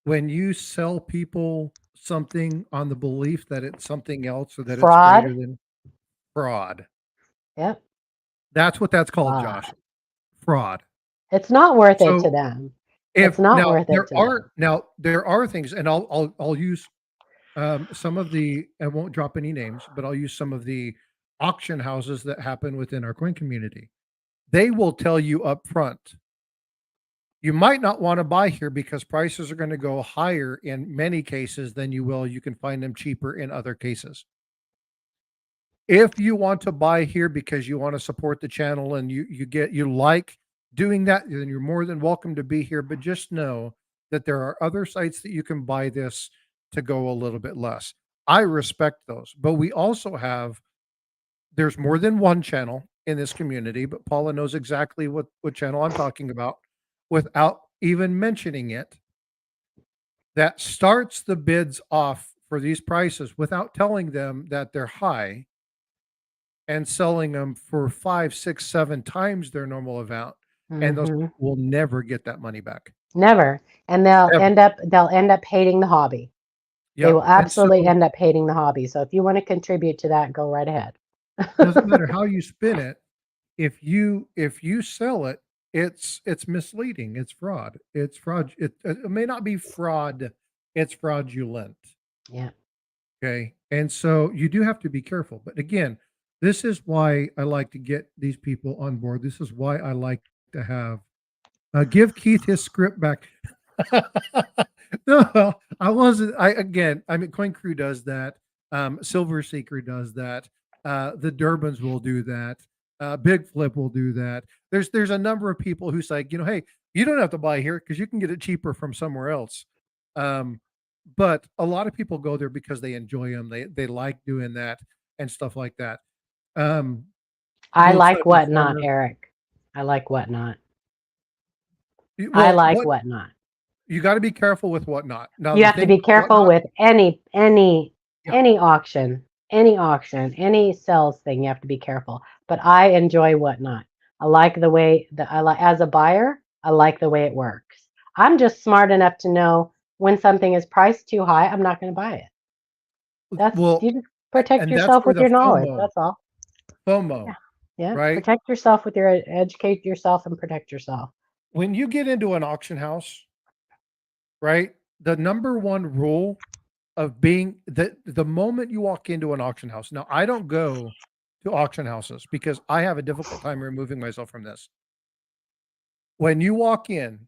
When you sell people something on the belief that it's something else or that it's greater Fraud? than fraud. Yep. That's what that's called, Josh. Fraud. Fraud. It's not worth it to So them. It's if not worth it to them. now there are things, and I'll use some of the, I won't drop any names, but I'll use some of the auction houses that happen within our coin community. They will tell you up front, you might not want to buy here because prices are going to go higher in many cases than you will. You can find them cheaper in other cases. If you want to buy here because you want to support the channel and you like doing that, then you're more than welcome to be here. But just know that there are other sites that you can buy this to go a little bit less. I respect those, but we also have, there's more than one channel in this community, but Paula knows exactly what channel I'm talking about without even mentioning it, that starts the bids off for these prices without telling them that they're high and selling them for 5, 6, 7 times their normal amount, and those Hmm. people will never get that money back, Never. And they'll ever. end up hating the hobby. They Yep, will and so absolutely end up hating the hobby. So if you want to contribute to that, go right ahead. doesn't matter how you spin it, if you sell it, it's misleading, it's fraud, it may not be fraud, it's fraudulent, Yeah. okay? And so you do have to be careful, but again, this is why I like to get these people on board. This is why I like to have give Keith his script back. No, I wasn't. I mean, Coin Crew does that. Silver Seeker does that. The Durbans will do that. Big Flip will do that. There's a number of people who's like, hey, you don't have to buy here because you can get it cheaper from somewhere else. Um, but a lot of people go there because they enjoy them. They like doing that and stuff like that. Um, I Gold like Sniping Whatnot, Farmer. Eric. I like Whatnot. I Well, like what Whatnot. you got to be careful with Whatnot. Now You the have to thing be about careful Whatnot, with any yeah. auction, any sales thing. You have to be careful. But I enjoy Whatnot. I like the way that I like as a buyer. I like the way it works. I'm just smart enough to know when something is priced too high, I'm not going to buy it. That's Well, you just protect and that's yourself where with the your knowledge. That's all. FOMO, Yeah. Yeah. right? Protect yourself with your educate yourself and protect yourself. When you get into an auction house, right? The number one rule of being the moment you walk into an auction house. Now, I don't go to auction houses because I have a difficult time removing myself from this. When you walk in,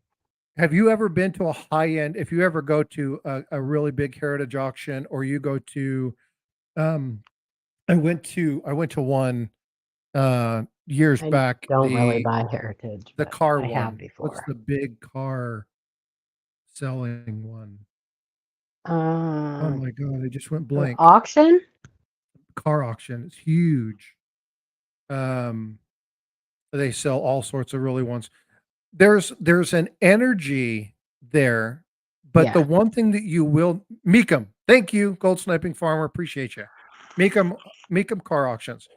have you ever been to a high end? If you ever go to a really big heritage auction, or you go to, um, I went to one years I back. don't really The buy heritage, the but car I have one. What's before. the big car selling one? Oh Uh, my god, I just went blank. auction? Car auction. It's huge. Um, they sell all sorts of really ones. There's an energy there, but the Yeah. one thing that you will Meekum, thank you, Gold Sniping Farmer, appreciate you. Meekum car auctions.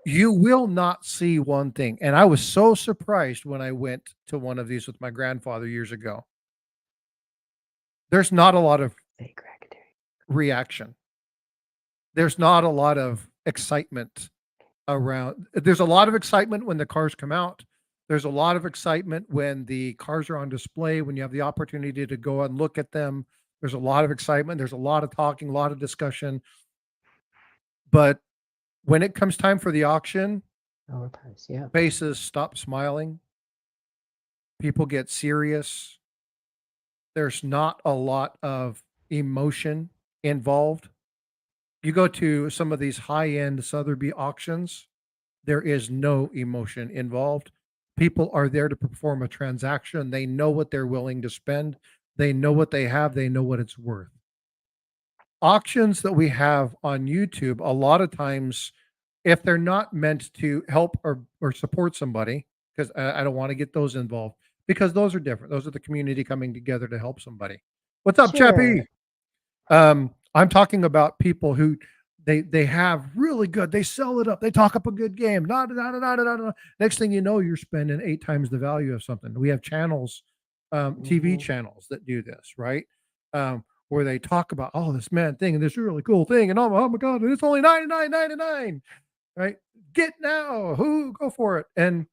You will not see one thing, and I was so surprised when I went to one of these with my grandfather years ago. There's not a lot of Fake racketeering. reaction. There's not a lot of excitement around. There's a lot of excitement when the cars come out. There's a lot of excitement when the cars are on display, when you have the opportunity to go and look at them. There's a lot of excitement. There's a lot of talking, a lot of discussion. But when it comes time for the auction, Overpriced. Yeah. faces stop smiling. People get serious. There's not a lot of emotion involved. You go to some of these high end Sotheby's auctions, there is no emotion involved. People are there to perform a transaction. They know what they're willing to spend. They know what they have. They know what it's worth. Auctions that we have on YouTube, a lot of times, if they're not meant to help or support somebody, because I don't want to get those involved, because those are different. Those are the community coming together to help somebody. What's up, Sure. Chappie? I'm talking about people who they have really good. They sell it up. They talk up a good game. Next thing you know, you're spending 8 times the value of something. We have channels, TV Hmm. channels that do this, right? Where they talk about this man thing and this really cool thing, and oh my god, and it's only 99.99, right? Get now, who go for it, and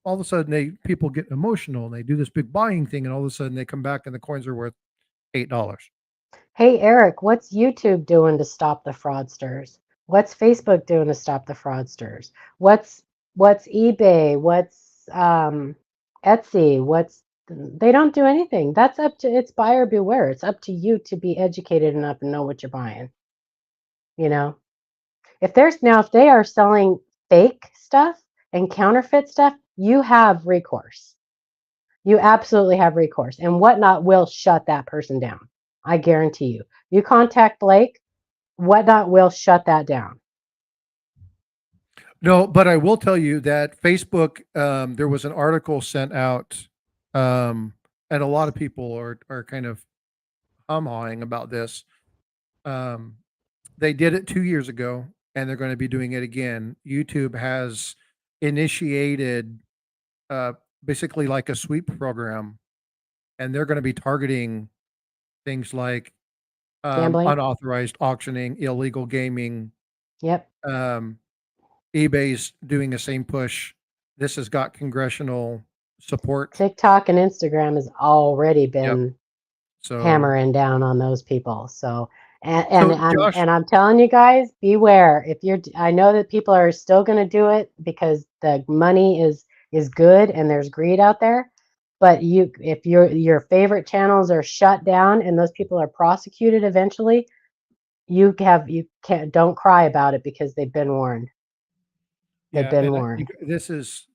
all of a sudden people get emotional and they do this big buying thing, and all of a sudden they come back and the coins are worth $8. Hey, Eric, what's YouTube doing to stop the fraudsters? What's Facebook doing to stop the fraudsters? What's eBay? What's Etsy? They don't do anything. That's up to it's buyer beware. It's up to you to be educated enough and know what you're buying. You know, if they are selling fake stuff and counterfeit stuff, you have recourse. You absolutely have recourse, and Whatnot will shut that person down. I guarantee you. You contact Blake, Whatnot will shut that down. No, but I will tell you that Facebook, there was an article sent out, and a lot of people are kind of hawing about this. Um, they did it 2 years ago, and they're going to be doing it again. YouTube has initiated uh, basically like a sweep program, and they're going to be targeting things like Gambling? unauthorized auctioning, illegal gaming. Yep. Um, eBay's doing the same push. This has got congressional support. TikTok and Instagram has already Yep. been So, hammering down on those people. So so Josh, I'm telling you guys, beware. If you're I know that people are still going to do it because the money is good and there's greed out there. But if your favorite channels are shut down and those people are prosecuted eventually, you can't, don't cry about it because they've been warned. They've Yeah, been and warned. this is,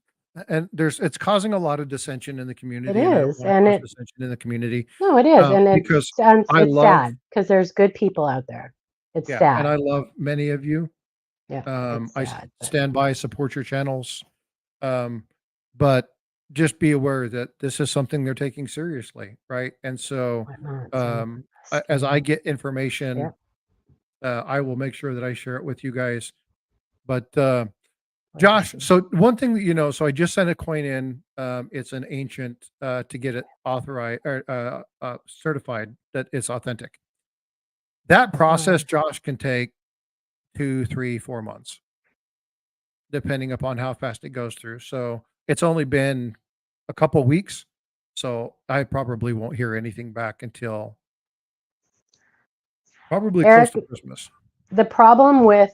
and it's causing a lot of dissension in the It community, and I don't is, want to and cause it dissension in the community, no, it is, and because I it's love, sad because there's good people out there. It's yeah, and sad. I love many of you. Yeah, it's sad, but Stand by, support your channels, um, but just be aware that this is something they're taking seriously, right? And so, whatnot. So as I scary. get information, Yep. I will make sure that I share it with you guys. But Josh, Crazy. so one thing that so I just sent a coin in. It's an ancient to get it authorized or certified that it's authentic. That process, Wow. Josh, can take 2, 3, 4 months, depending upon how fast it goes through. So it's only been a couple weeks, so I probably won't hear anything back until probably close Eric, to Christmas. the problem with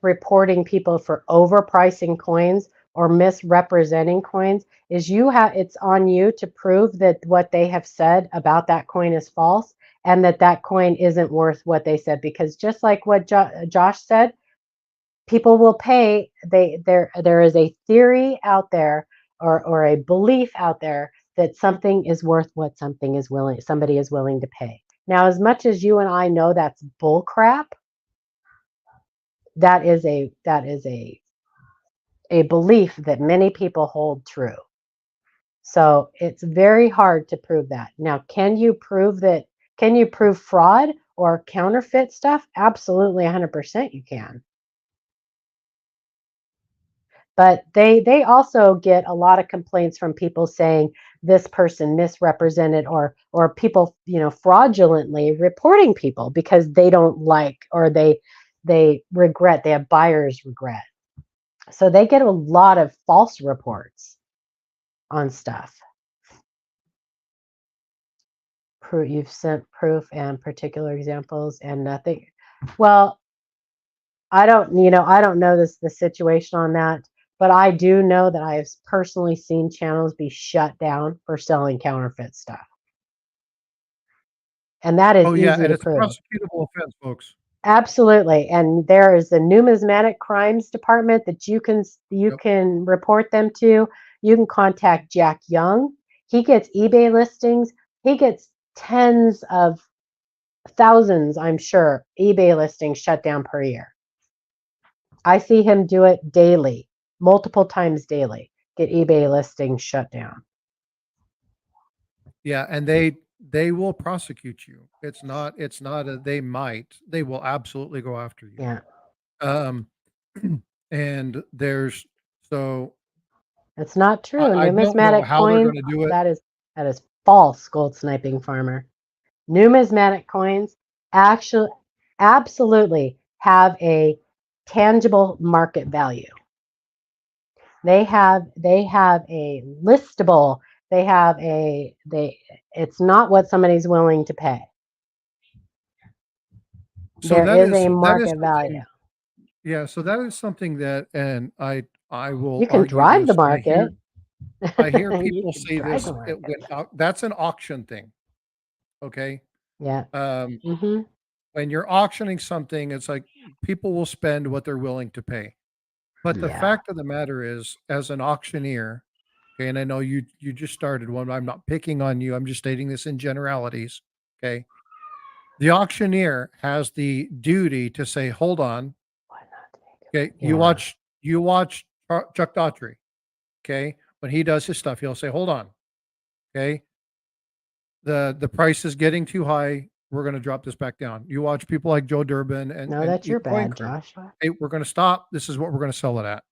reporting people for overpricing coins or misrepresenting coins is it's on you to prove that what they have said about that coin is false and that coin isn't worth what they said, because just like what Josh said, people will pay. There is a theory out there, or a belief out there, that something is worth what somebody is willing to pay. Now, as much as you and I know that's bull crap, that is a belief that many people hold true. So it's very hard to prove that. Now, can you prove fraud or counterfeit stuff? Absolutely, 100% you can. But they also get a lot of complaints from people saying this person misrepresented, or people fraudulently reporting people because they don't like, or they regret, they have buyer's regret. So they get a lot of false reports on stuff. You've sent proof and particular examples and nothing. Well, I don't know the situation on that, but I do know that I have personally seen channels be shut down for selling counterfeit stuff. And that is Oh yeah, easy and to it's a prove. prosecutable offense, folks. Absolutely. And there is the numismatic crimes department that you Yep. can report them to. You can contact Jack Young. He gets eBay listings. He gets tens of thousands, I'm sure, eBay listings shut down per year. I see him do it daily, multiple times daily, get eBay listings shut down. Yeah, and they will prosecute you. It's not a they might. They will absolutely go after you. Yeah, Um, and there's so it's not true. I don't know Numismatic how they're coins, going to do it. that is false, gold sniping farmer. Numismatic coins actually absolutely have a tangible market value. They have a listable, it's not what somebody's willing to pay. So There is a that is market value. something. Yeah, so that is something that, and I will You can argue drive the this. market. I hear You people can say drive this. the It market. went out. That's an auction thing. Okay. Yeah. Um, Mm-hmm. when you're auctioning something, it's like people will spend what they're willing to pay. But the Yeah. fact of the matter is, as an auctioneer, okay, and I know you just started one. I'm not picking on you. I'm just stating this in generalities. Okay. The auctioneer has the duty to say, hold on. Why not? Okay. Yeah. You watch Chuck Daughtry. Okay. When he does his stuff, he'll say, hold on. Okay. The price is getting too high. We're going to drop this back down. You watch people like Joe Durbin No, and that's your even Coin bad, Crew. Joshua. Hey, we're going to stop. This is what we're going to sell it at.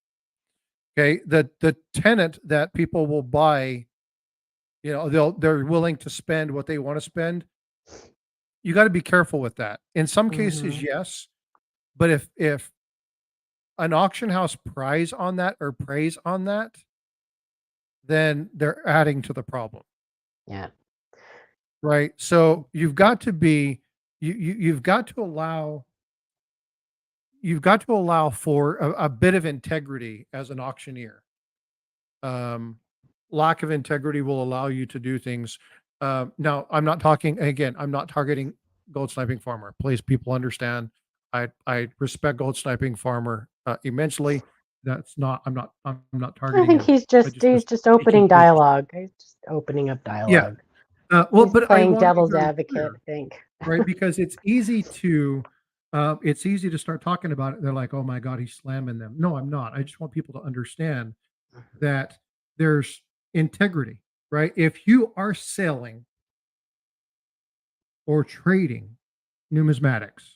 Okay. The tenant that people will buy, they're willing to spend what they want to spend. You got to be careful with that. In some Mm-hmm. cases, yes. But if an auction house prize on that or praise on that, then they're adding to the problem. Yeah. Right. So you've got to be you've got to allow for a bit of integrity as an auctioneer. Um, Lack of integrity will allow you to do things. Now, I'm not talking again. I'm not targeting Gold Sniping Farmer. Please, people understand. I respect Gold Sniping Farmer immensely. That's not. I'm not I targeting think him. I just he's was just speaking opening to his. dialogue. He's just opening up Yeah. dialogue. Well, He's but I playing want to be devil's very advocate, clear, I think. right? Because it's easy to start talking about it. They're like, oh my God, he's slamming them. No, I'm not. I just want people to understand that there's integrity, right? If you are selling or trading numismatics,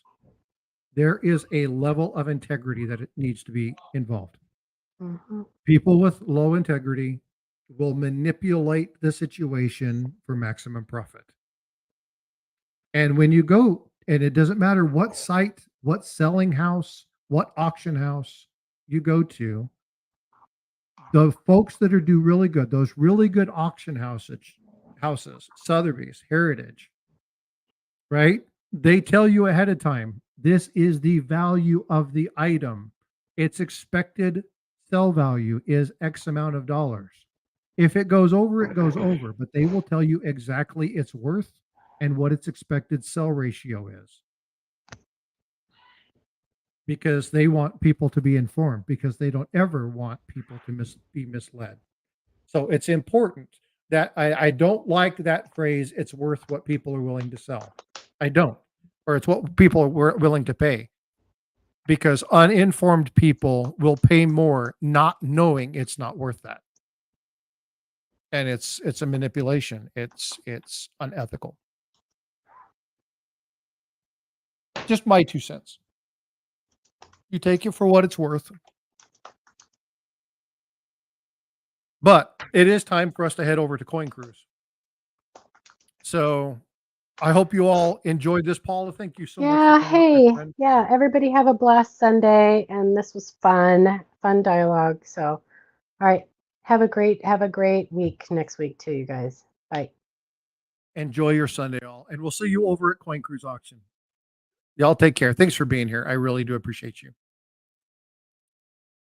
there is a level of integrity that it needs to be involved. Hmm. People with low integrity will manipulate the situation for maximum profit. And when you go, and it doesn't matter what site, what selling house, what auction house you go to, the folks that are do really good, those really good auction houses, Sotheby's, Heritage, right? They tell you ahead of time, this is the value of the item. Its expected sell value is X amount of dollars. If it goes over, it goes over, but they will tell you exactly its worth and what its expected sell ratio is, because they want people to be informed, because they don't ever want people to be misled. So it's important that I don't like that phrase, it's worth what people are willing to sell. I don't. Or it's what people are willing to pay. Because uninformed people will pay more not knowing it's not worth that. And it's a manipulation. It's unethical. Just my 2 cents. You take it for what it's worth. But it is time for us to head over to Coin Cruise. So I hope you all enjoyed this, Paula. Thank you so much for Yeah, coming up, my hey, friend. yeah, everybody have a blessed Sunday, and this was fun dialogue. So, all right, have a great week next week too, you guys. Bye. Enjoy your Sunday, all. And we'll see you over at Coin Cruise Auction. Y'all take care. Thanks for being here. I really do appreciate you.